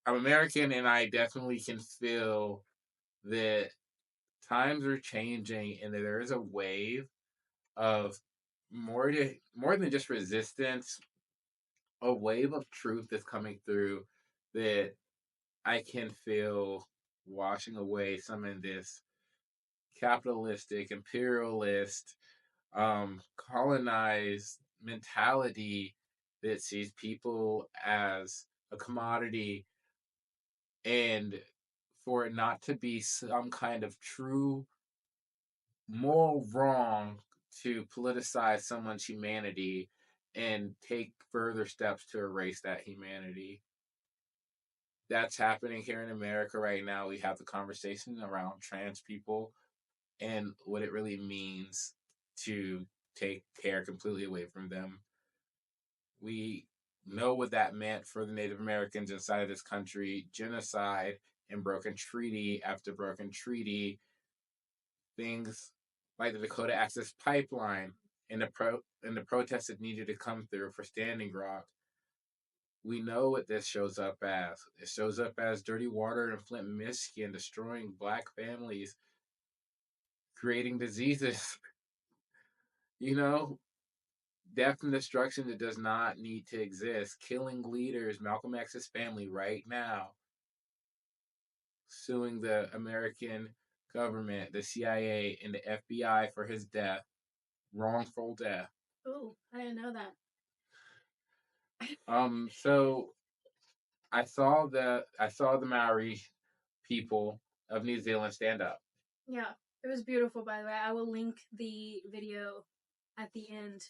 I'm American, and I definitely can feel that times are changing, and that there is a wave of more than just resistance, a wave of truth that's coming through that I can feel washing away some of this capitalistic, imperialist, colonized mentality that sees people as a commodity, and for it not to be some kind of true moral wrong to politicize someone's humanity and take further steps to erase that humanity. That's happening here in America right now. We have the conversation around trans people and what it really means to take care completely away from them. We know what that meant for the Native Americans inside of this country: genocide and broken treaty after broken treaty, things like the Dakota Access Pipeline and the protests that needed to come through for Standing Rock. We know what this shows up as. It shows up as dirty water in Flint, Michigan, destroying black families, creating diseases, you know, death and destruction that does not need to exist, killing leaders, Malcolm X's family right now, suing the American government, the CIA, and the FBI for his death, wrongful death. Oh, I didn't know that. So I saw the Maori people of New Zealand stand up. Yeah, it was beautiful, by the way. I will link the video at the end.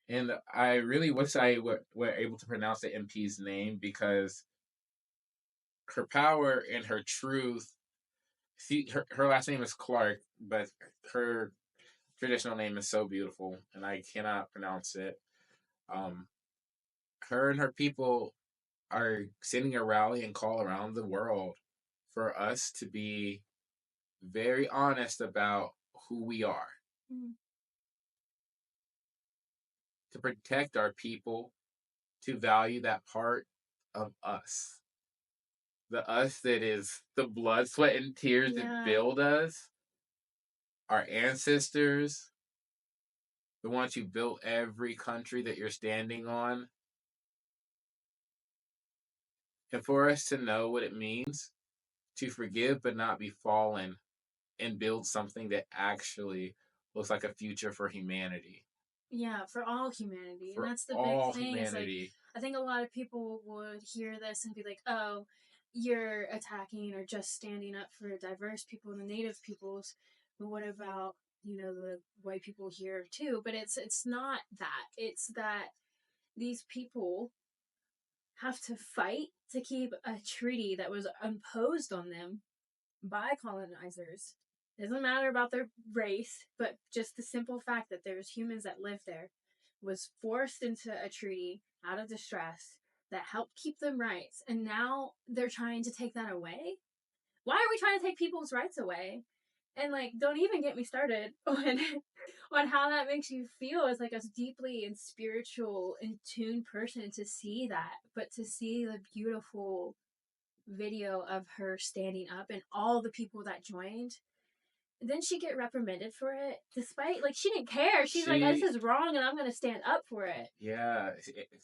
And I really wish I were able to pronounce the MP's name, because her power and her truth. See, her last name is Clark, but her traditional name is so beautiful, and I cannot pronounce it. Um, her and her people are sending a rally and call around the world for us to be very honest about who we are, Mm. to protect our people, to value that part of us. The us that is the blood, sweat, and tears that Yeah. build us, our ancestors, the ones who built every country that you're standing on. And for us to know what it means to forgive but not be fallen and build something that actually looks like a future for humanity, Yeah, for all humanity. And for that's the big all thing is like, humanity. I think a lot of people would hear this and be like, oh, you're attacking or just standing up for diverse people and the native peoples. But what about, the white people here too? But it's not that. It's that these people have to fight to keep a treaty that was imposed on them by colonizers. It doesn't matter about their race, but just the simple fact that there's humans that live there was forced into a treaty out of distress that helped keep them rights. And now they're trying to take that away. Why are we trying to take people's rights away? And like, don't even get me started on how that makes you feel as like a deeply and spiritual in tune person to see that, but to see the beautiful video of her standing up and all the people that joined. Then she get reprimanded for it, despite like she didn't care. She's like, "This She, is wrong, and I'm gonna stand up for it." yeah,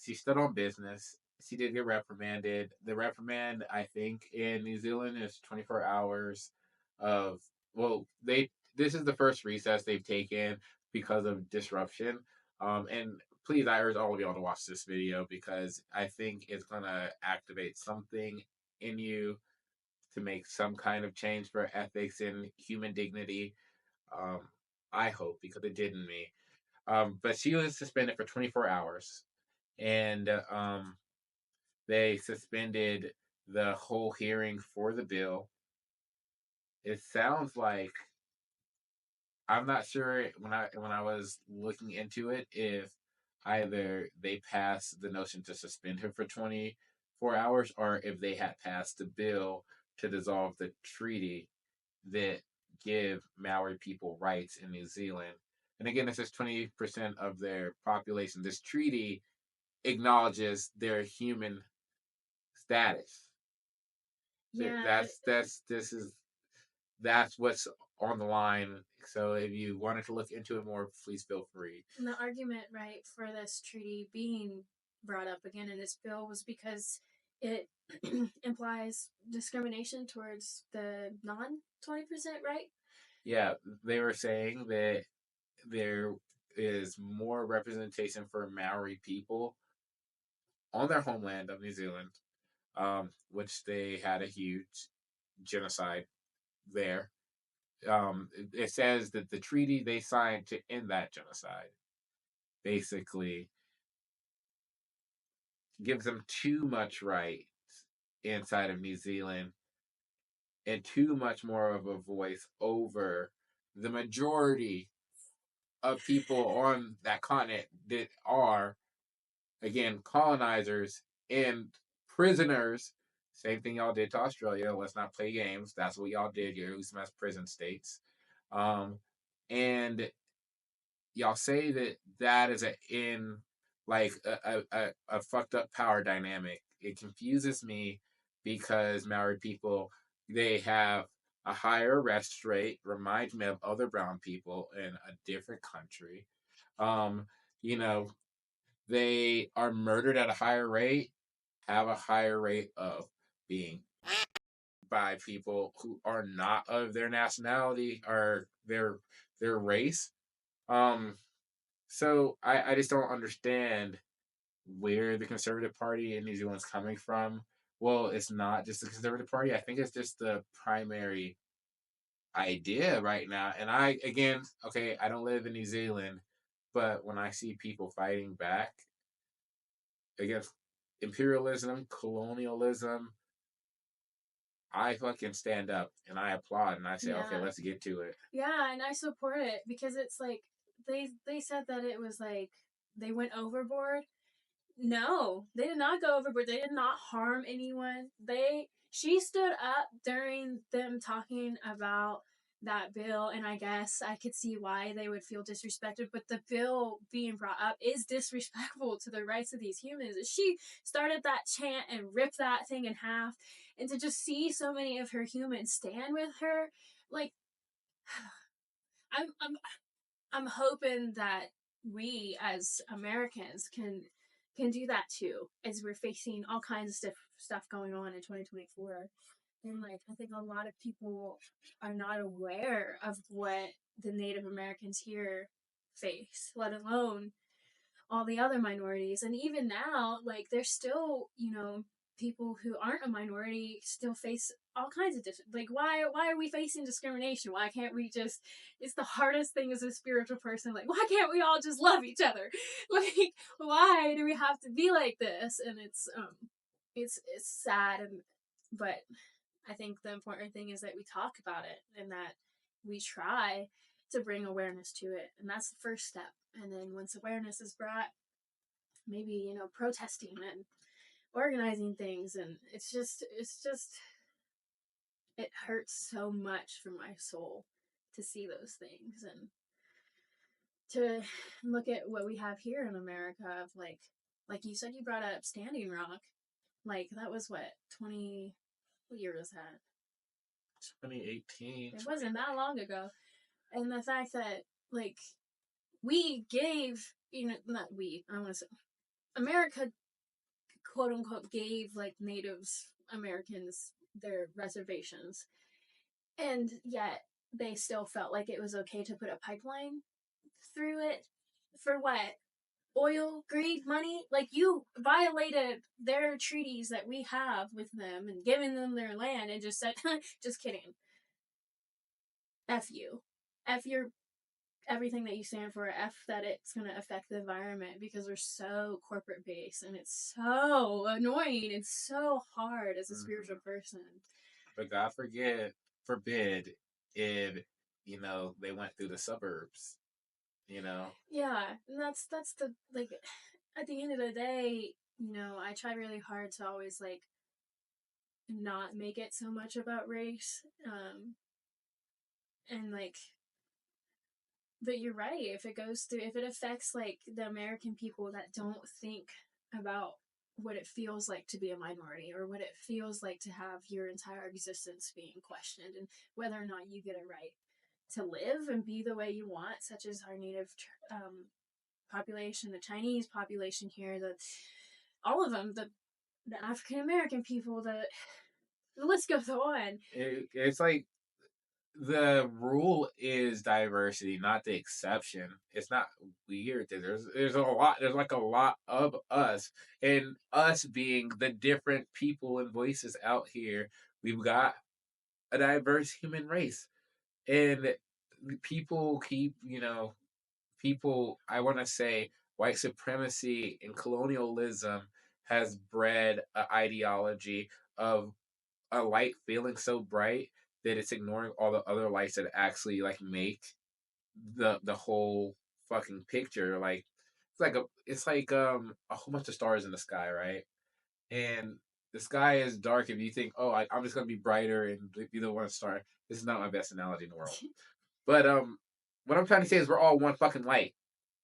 she stood on business. She did get reprimanded. The reprimand, I think, in New Zealand is 24 hours of, well, this is the first recess they've taken because of disruption. And please, I urge all of y'all to watch this video because I think it's gonna activate something in you to make some kind of change for ethics and human dignity. Um, I hope because it did in me. But she was suspended for 24 hours, and they suspended the whole hearing for the bill. It sounds like, I'm not sure when I was looking into it if either they passed the notion to suspend her for 24 hours or if they had passed the bill to dissolve the treaty that give Maori people rights in New Zealand. And again, this is 20% of their population. This treaty acknowledges their human status. Yeah, That's what's on the line. So if you wanted to look into it more, please feel free. and the argument, right, for this treaty being brought up again in this bill was because it implies discrimination towards the non 20%, right? Yeah, they were saying that there is more representation for Maori people on their homeland of New Zealand, which they had a huge genocide there. It says that the treaty they signed to end that genocide basically gives them too much right inside of New Zealand and too much more of a voice over the majority of people on that continent that are, again, colonizers and prisoners. Same thing y'all did to Australia. Let's not play games. That's what y'all did. You're using as prison states. Um, and y'all say that that is in like a fucked up power dynamic. It confuses me because Maori people, they have a higher arrest rate, reminds me of other brown people in a different country. Um, you know, they are murdered at a higher rate, have a higher rate of being by people who are not of their nationality or their race. Um, so I just don't understand where the Conservative Party in New Zealand's coming from. Well, it's not just the Conservative Party. I think it's just the primary idea right now. And I, again, okay, I don't live in New Zealand, but when I see people fighting back against imperialism, colonialism, I fucking stand up and I applaud and I say, okay, Yeah. let's get to it. Yeah, and I support it because it's like they said that it was like they went overboard No, they did not go overboard. They did not harm anyone. She stood up during them talking about that bill, and I guess I could see why they would feel disrespected, but the bill being brought up is disrespectful to the rights of these humans. She started that chant and ripped that thing in half, and to just see so many of her humans stand with her, like I'm I'm hoping that we as Americans can do that too, as we're facing all kinds of stuff going on in 2024. And like, I think a lot of people are not aware of what the Native Americans here face, let alone all the other minorities. And even now, like, there's still, people who aren't a minority still face all kinds of like, why are we facing discrimination? Why can't we just, it's the hardest thing as a spiritual person, like, why can't we all just love each other? Like, why do we have to be like this? And it's sad. And but I think the important thing is that we talk about it and that we try to bring awareness to it, and that's the first step. And then once awareness is brought, maybe, protesting and organizing things. And it's just it hurts so much for my soul to see those things, and to look at what we have here in America of like you said, you brought up Standing Rock. Like, that was what, 20, what year was that? 2018. It wasn't that long ago. And the fact that, like, we gave, not we, I want to say America, quote unquote, gave like Natives Americans their reservations, and yet they still felt like it was okay to put a pipeline through it. For what? Oil, greed, money? Like, you violated their treaties that we have with them and giving them their land, and just said, just kidding. F you. F your everything that you stand for. F that it's going to affect the environment, because we're so corporate based, and it's so annoying. It's so hard as a spiritual person. But God forbid if, they went through the suburbs, Yeah, and that's the, like, at the end of the day, I try really hard to always, like, not make it so much about race. And like, but you're right. If it affects like the American people that don't think about what it feels like to be a minority, or what it feels like to have your entire existence being questioned, and whether or not you get a right to live and be the way you want, such as our native population, the Chinese population here, all of them, the African American people, the list goes on. it's like the rule is diversity, not the exception. It's not weird that there's like a lot of us, and us being the different people and voices out here, we've got a diverse human race. And people keep, people, I want to say white supremacy and colonialism has bred an ideology of a light feeling so bright that it's ignoring all the other lights that actually like make the whole fucking picture. Like, it's like a whole bunch of stars in the sky, right? And the sky is dark if you think, oh, I'm just gonna be brighter and be the one star. This is not my best analogy in the world. But what I'm trying to say is we're all one fucking light,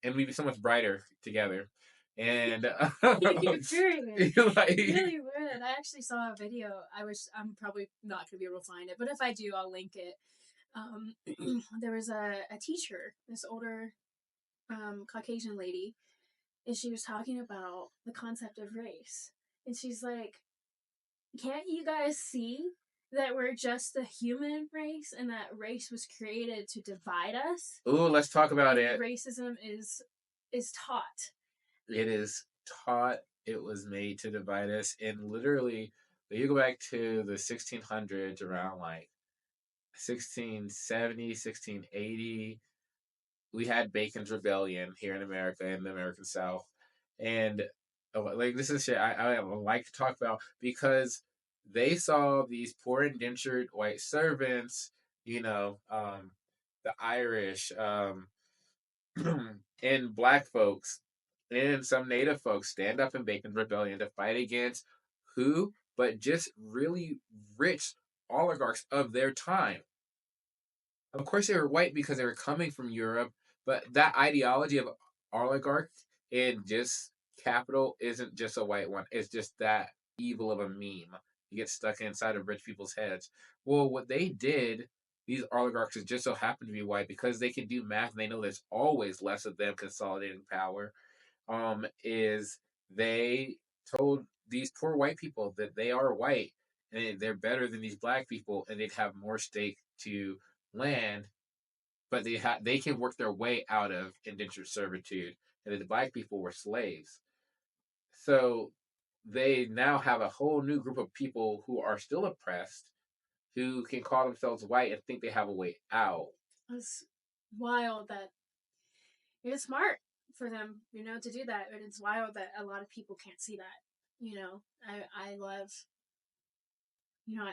and we'd be so much brighter together. And You really like, really would. I actually saw a video. I'm probably not gonna be able to find it, but if I do, I'll link it. Um, there was a teacher, this older Caucasian lady, and she was talking about the concept of race. And she's like, can't you guys see that we're just the human race, and that race was created to divide us? ooh, let's talk about And it. racism is taught. It is taught. It was made to divide us, and literally, if you go back to the 1600s, around like 1670, 1680, we had Bacon's Rebellion here in America, in the American South. And like, this is shit I like to talk about, because they saw these poor indentured white servants, the Irish, and black folks And some native folks stand up in Bacon's rebellion to fight against who? But just really rich oligarchs of their time. Of course, they were white because they were coming from Europe, but that ideology of oligarch and just capital isn't just a white one. It's just that evil of a meme. You get stuck inside of rich people's heads. Well, what they did, these oligarchs just so happen to be white because they can do math and they know there's always less of them consolidating power. Is they told these poor white people that they are white and they're better than these black people and they'd have more stake to land, but they can work their way out of indentured servitude, and the black people were slaves. So they now have a whole new group of people who are still oppressed, who can call themselves white and think they have a way out. It's wild that it's smart for them, to do that. And it's wild that a lot of people can't see that. I love, I,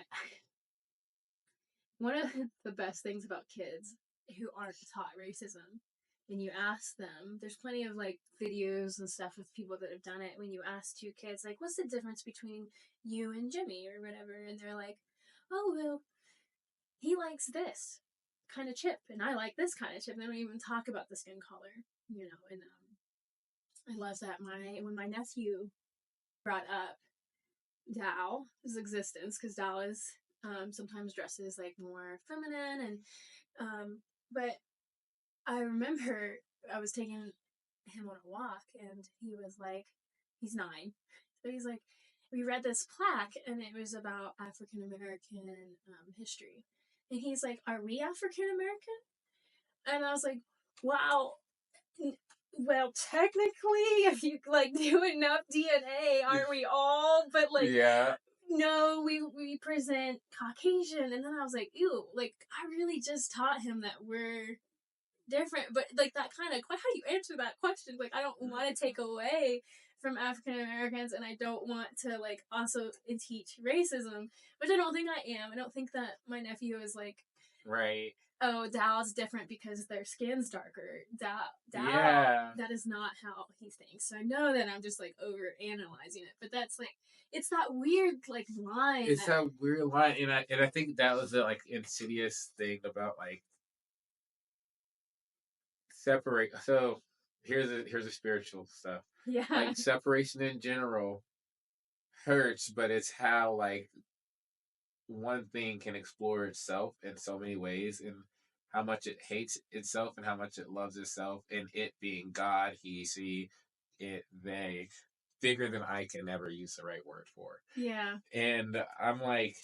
one of the best things about kids who aren't taught racism, when you ask them, there's plenty of like videos and stuff of people that have done it. When you ask two kids, like, what's the difference between you and Jimmy or whatever, and they're like, oh, well, he likes this kind of chip, and I like this kind of chip. And they don't even talk about the skin color, and I love that when my nephew brought up Dal's existence, because Dal is sometimes dresses like more feminine, and but I remember I was taking him on a walk, and he was like, he's 9, so he's like, we read this plaque, and it was about African American history, and he's like, are we African American? And I was like, wow. Well, technically, if you like do enough DNA, aren't we all? But like, Yeah. no, we present Caucasian. And then I was like, ew, like I really just taught him that we're different. But like that kind of, how do you answer that question? Like, I don't want to take away from African Americans, and I don't want to like also teach racism, which I don't think I am. I don't think that my nephew is like, Right. oh, Dal's different because their skin's darker. Yeah. That is not how he thinks. So I know that I'm just like over analyzing it, but that's like, it's that weird like line. It's that weird line, and I think that was the like insidious thing about like separate. So here's a spiritual stuff. Yeah. Like separation in general hurts, but it's how like one thing can explore itself in so many ways, and how much it hates itself and how much it loves itself, and it being God, he, she, it, they, bigger than I can ever use the right word for. Yeah. And I'm like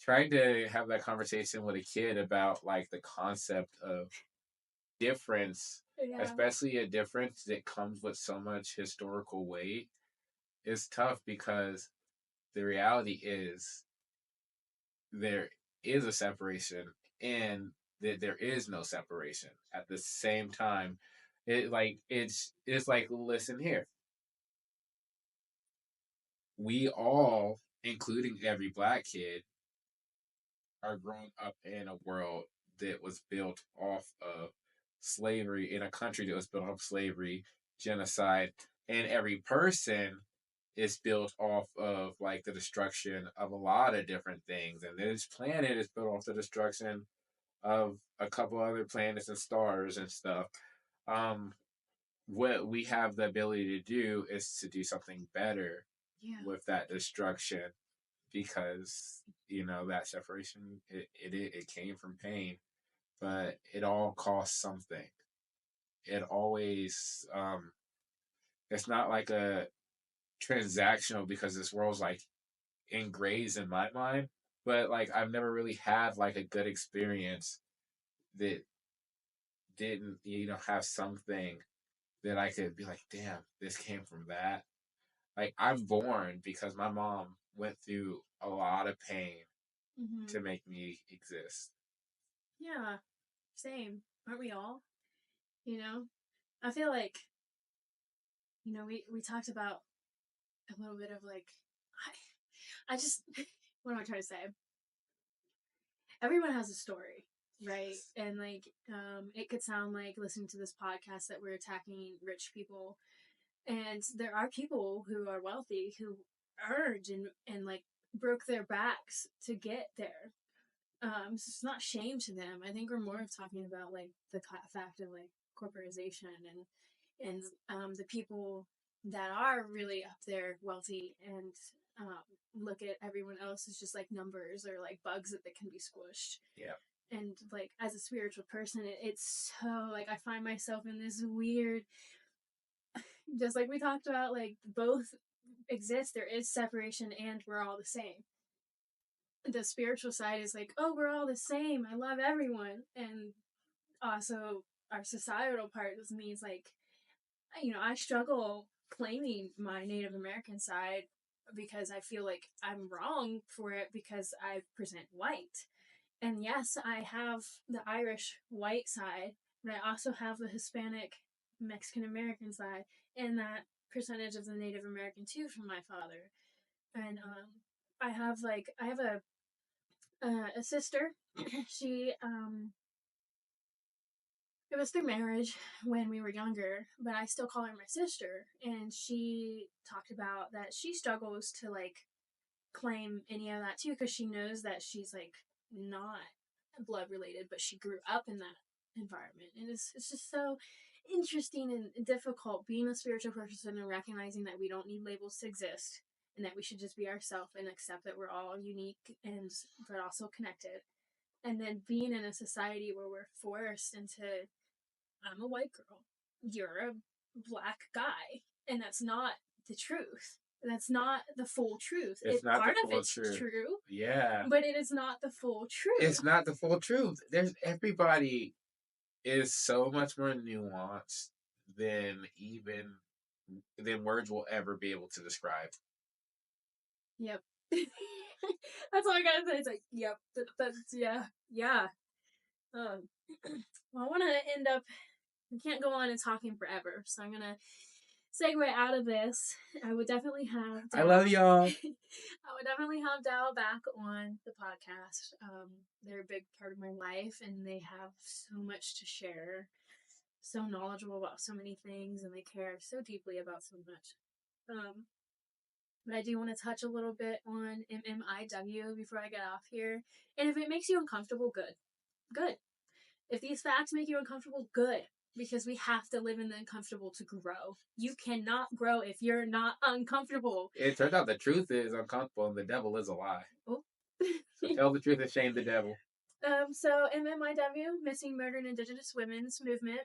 trying to have that conversation with a kid about like the concept of difference, Yeah. especially a difference that comes with so much historical weight, is tough because the reality is there is a separation and that there is no separation at the same time. It's like, listen here, we all, including every black kid, are growing up in a world that was built off of slavery, in a country that was built off slavery, genocide, and every person is built off of like the destruction of a lot of different things. And this planet is built off the destruction of a couple other planets and stars and stuff. Um, what we have the ability to do is to do something better, yeah, with that destruction, because that separation, it came from pain, but it all costs something. It always it's not like a transactional, because this world's like engraved in my mind, but like I've never really had like a good experience that didn't have something that I could be like, damn, this came from that. Like I'm born because my mom went through a lot of pain to make me exist. Yeah, same. Aren't we all? I feel like, we talked about a little bit of like, I just, what am I trying to say? Everyone has a story, right? And like, it could sound like listening to this podcast that we're attacking rich people, And there are people who are wealthy who earned and like broke their backs to get there. So it's not shame to them. I think we're more talking about like the fact of like corporatization and the people that are really up there wealthy and look at everyone else as just like numbers or like bugs that can be squished. Yeah. And like as a spiritual person, it's so like I find myself in this weird, just like we talked about, like both exist. There is separation, and we're all the same. The spiritual side is like, oh, we're all the same. I love everyone, and also our societal part means like, I struggle claiming my Native American side because I feel like I'm wrong for it because I present white. And yes, I have the Irish white side, but I also have the Hispanic Mexican American side and that percentage of the Native American too from my father. And I have a sister. She it was through marriage when we were younger, but I still call her my sister. And she talked about that she struggles to like claim any of that too because she knows that she's like not blood related, but she grew up in that environment. And it's just so interesting and difficult being a spiritual person and recognizing that we don't need labels to exist and that we should just be ourselves and accept that we're all unique and but also connected. And then being in a society where we're forced into, I'm a white girl, you're a black guy, and that's not the truth. That's not the full truth. It's not Part the of full it's truth. true, Yeah. but it is not the full truth. It's not the full truth. Everybody is so much more nuanced than words will ever be able to describe. Yep. That's all I gotta say. It's like, yep. That's yeah. Well, I want to end up. We can't go on and talking forever, so I'm gonna segue out of this. I would definitely have Dal. I love y'all. I would definitely have Dal back on the podcast. They're a big part of my life, and they have so much to share. So knowledgeable about so many things, and they care so deeply about so much. But I do want to touch a little bit on MMIW before I get off here. And if it makes you uncomfortable, good. Good. If these facts make you uncomfortable, good. Because we have to live in the uncomfortable to grow. You cannot grow if you're not uncomfortable. It turns out the truth is uncomfortable and the devil is a lie. Oh. So tell the truth and shame the devil. So MMIW, Missing Murdered Indigenous Women's Movement.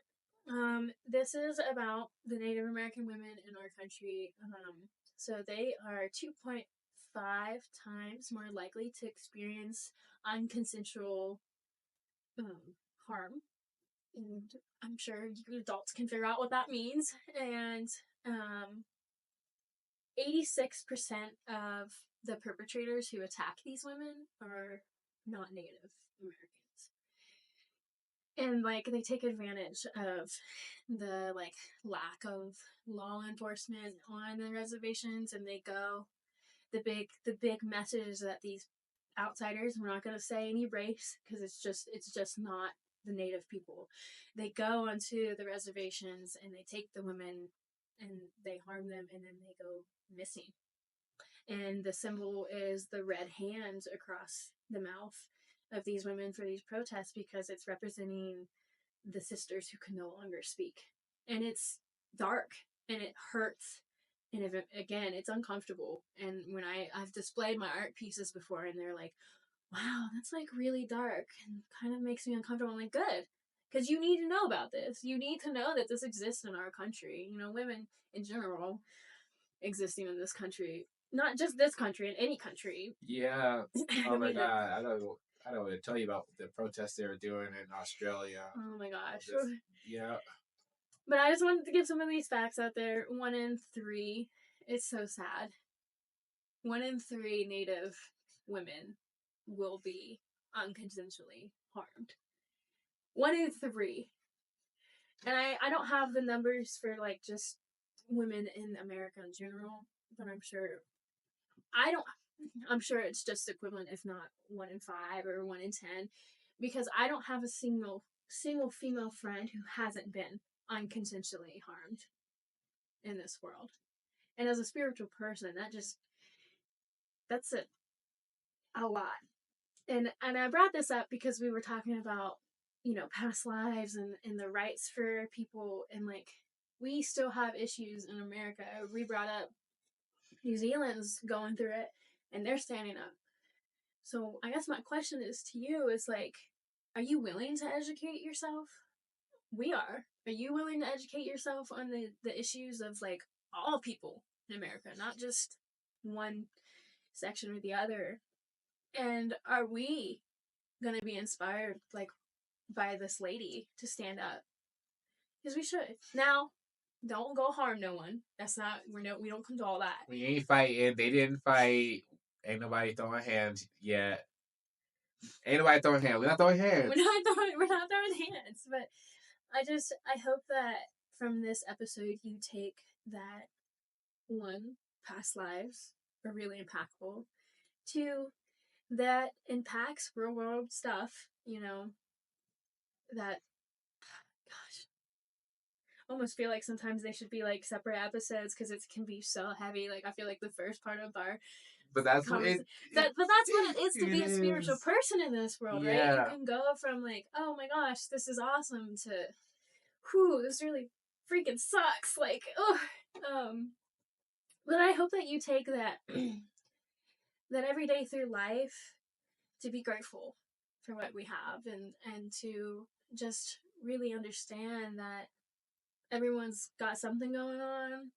This is about the Native American women in our country. So they are 2.5 times more likely to experience unconsensual harm. And I'm sure you adults can figure out what that means. And 86% of the perpetrators who attack these women are not Native Americans. And like they take advantage of the like lack of law enforcement on the reservations, and they go the big message is that these outsiders, we're not going to say any race because it's just not the Native people. They go onto the reservations and they take the women and they harm them and then they go missing. And the symbol is the red hand across the mouth of these women for these protests because it's representing the sisters who can no longer speak. And it's dark and it hurts. And if again, it's uncomfortable. And when I've displayed my art pieces before and they're like, wow, that's like really dark and kind of makes me uncomfortable. I'm like, good. Because you need to know about this. You need to know that this exists in our country. Women in general existing in this country. Not just this country, in any country. Yeah. Oh my God. I don't want to tell you about the protests they were doing in Australia. Oh my gosh. Yeah. But I just wanted to get some of these facts out there. 1 in 3, it's so sad. 1 in 3 Native women will be unconsensually harmed. 1 in 3. And I don't have the numbers for like just women in America in general, but I'm sure it's just equivalent, if not 1 in 5 or 1 in 10, because I don't have a single female friend who hasn't been unconsensually harmed. in this world. And as a spiritual person, that's a lot. And I brought this up because we were talking about, past lives and the rights for people, and like we still have issues in America. We brought up New Zealand's going through it and they're standing up. So I guess my question is to you is like, are you willing to educate yourself? We are. Are you willing to educate yourself on the issues of like all people in America, not just one section or the other? And are we gonna be inspired like by this lady to stand up? Because we should. Now, don't go harm no one. That's not we don't condone that. We ain't fighting. They didn't fight. Ain't nobody throwing hands yet. Ain't nobody throwing hands. We're not throwing hands. We're not throwing hands. But I hope that from this episode you take that, one, past lives are really impactful. Two, that impacts real world stuff, that, gosh, almost feel like sometimes they should be like separate episodes because it can be so heavy. Like I feel like the first part of our but that's what but that's what it is to be a spiritual is. person in this world, right? You can go from like, oh my gosh, this is awesome, to, whew, this really freaking sucks. Like, oh, but I hope that you take that that every day through life to be grateful for what we have, and to just really understand that everyone's got something going on.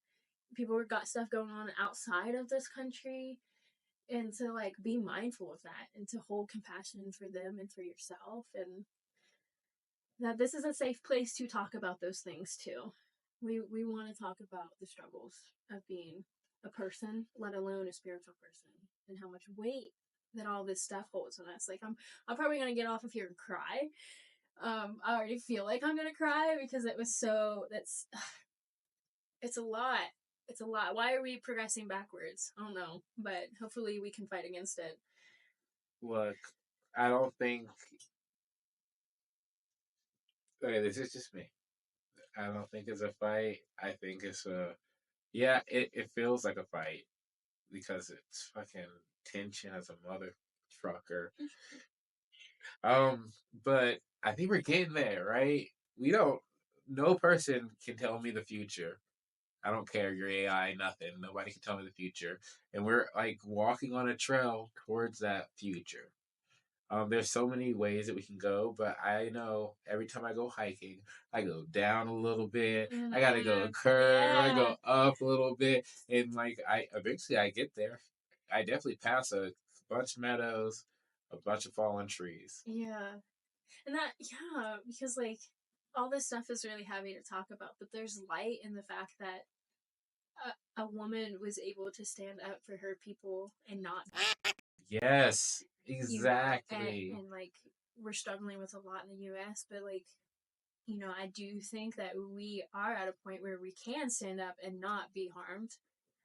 People got stuff going on outside of this country, and to like be mindful of that and to hold compassion for them and for yourself, and that this is a safe place to talk about those things too. We want to talk about the struggles of being a person, let alone a spiritual person, and how much weight that all this stuff holds on us. Like I'm probably gonna get off of here and cry. I already feel like I'm gonna cry because it was it's a lot. It's a lot. Why are we progressing backwards? I don't know, but hopefully we can fight against it. Look, I don't think. Okay, this is just me. I don't think it's a fight. I think it's a. Yeah, it feels like a fight because it's fucking tension as a mother trucker. But I think we're getting there, right? We don't. No person can tell me the future. I don't care your AI, nothing. Nobody can tell me the future, and we're like walking on a trail towards that future. There's so many ways that we can go, but I know every time I go hiking, I go down a little bit. I gotta go a curve. I go up a little bit, and like I eventually I get there. I definitely pass a bunch of meadows, a bunch of fallen trees. Yeah. And because like all this stuff is really heavy to talk about, but there's light in the fact that a woman was able to stand up for her people and not, Yes, exactly. and like we're struggling with a lot in the US, but like, I do think that we are at a point where we can stand up and not be harmed.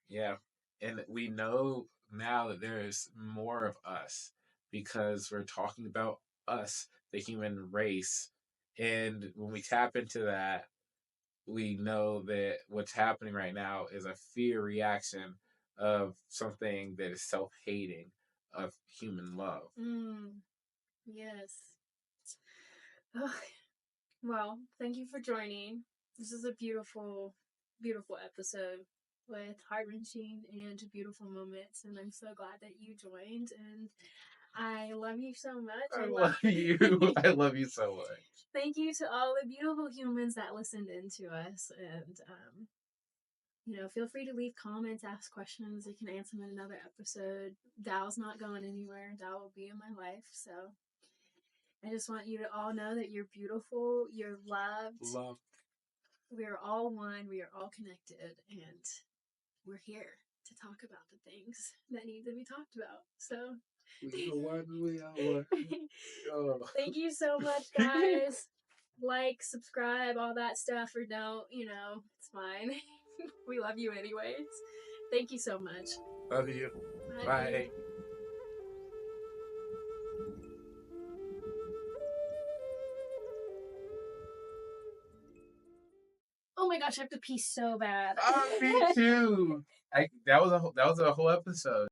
Yeah. And we know now that there's more of us because we're talking about us, the human race. And when we tap into that, we know that what's happening right now is a fear reaction of something that is self hating of human love. Yes. Oh, well, thank you for joining. This is a beautiful, beautiful episode with heart wrenching and beautiful moments. And I'm so glad that you joined. And I love you so much. I love you. I love you so much. Thank you to all the beautiful humans that listened in to us. And, feel free to leave comments, ask questions. You can answer them in another episode. Dal's not going anywhere. Dal will be in my life. So I just want you to all know that you're beautiful, you're loved. We are all one, we are all connected, and we're here to talk about the things that need to be talked about. So we are one, we are one. Oh. Thank you so much, guys. Like, subscribe, all that stuff, or don't, it's fine. We love you anyways. Thank you so much. Love you. Bye. Oh my my gosh, I have to pee so bad. Me too. That was a whole episode.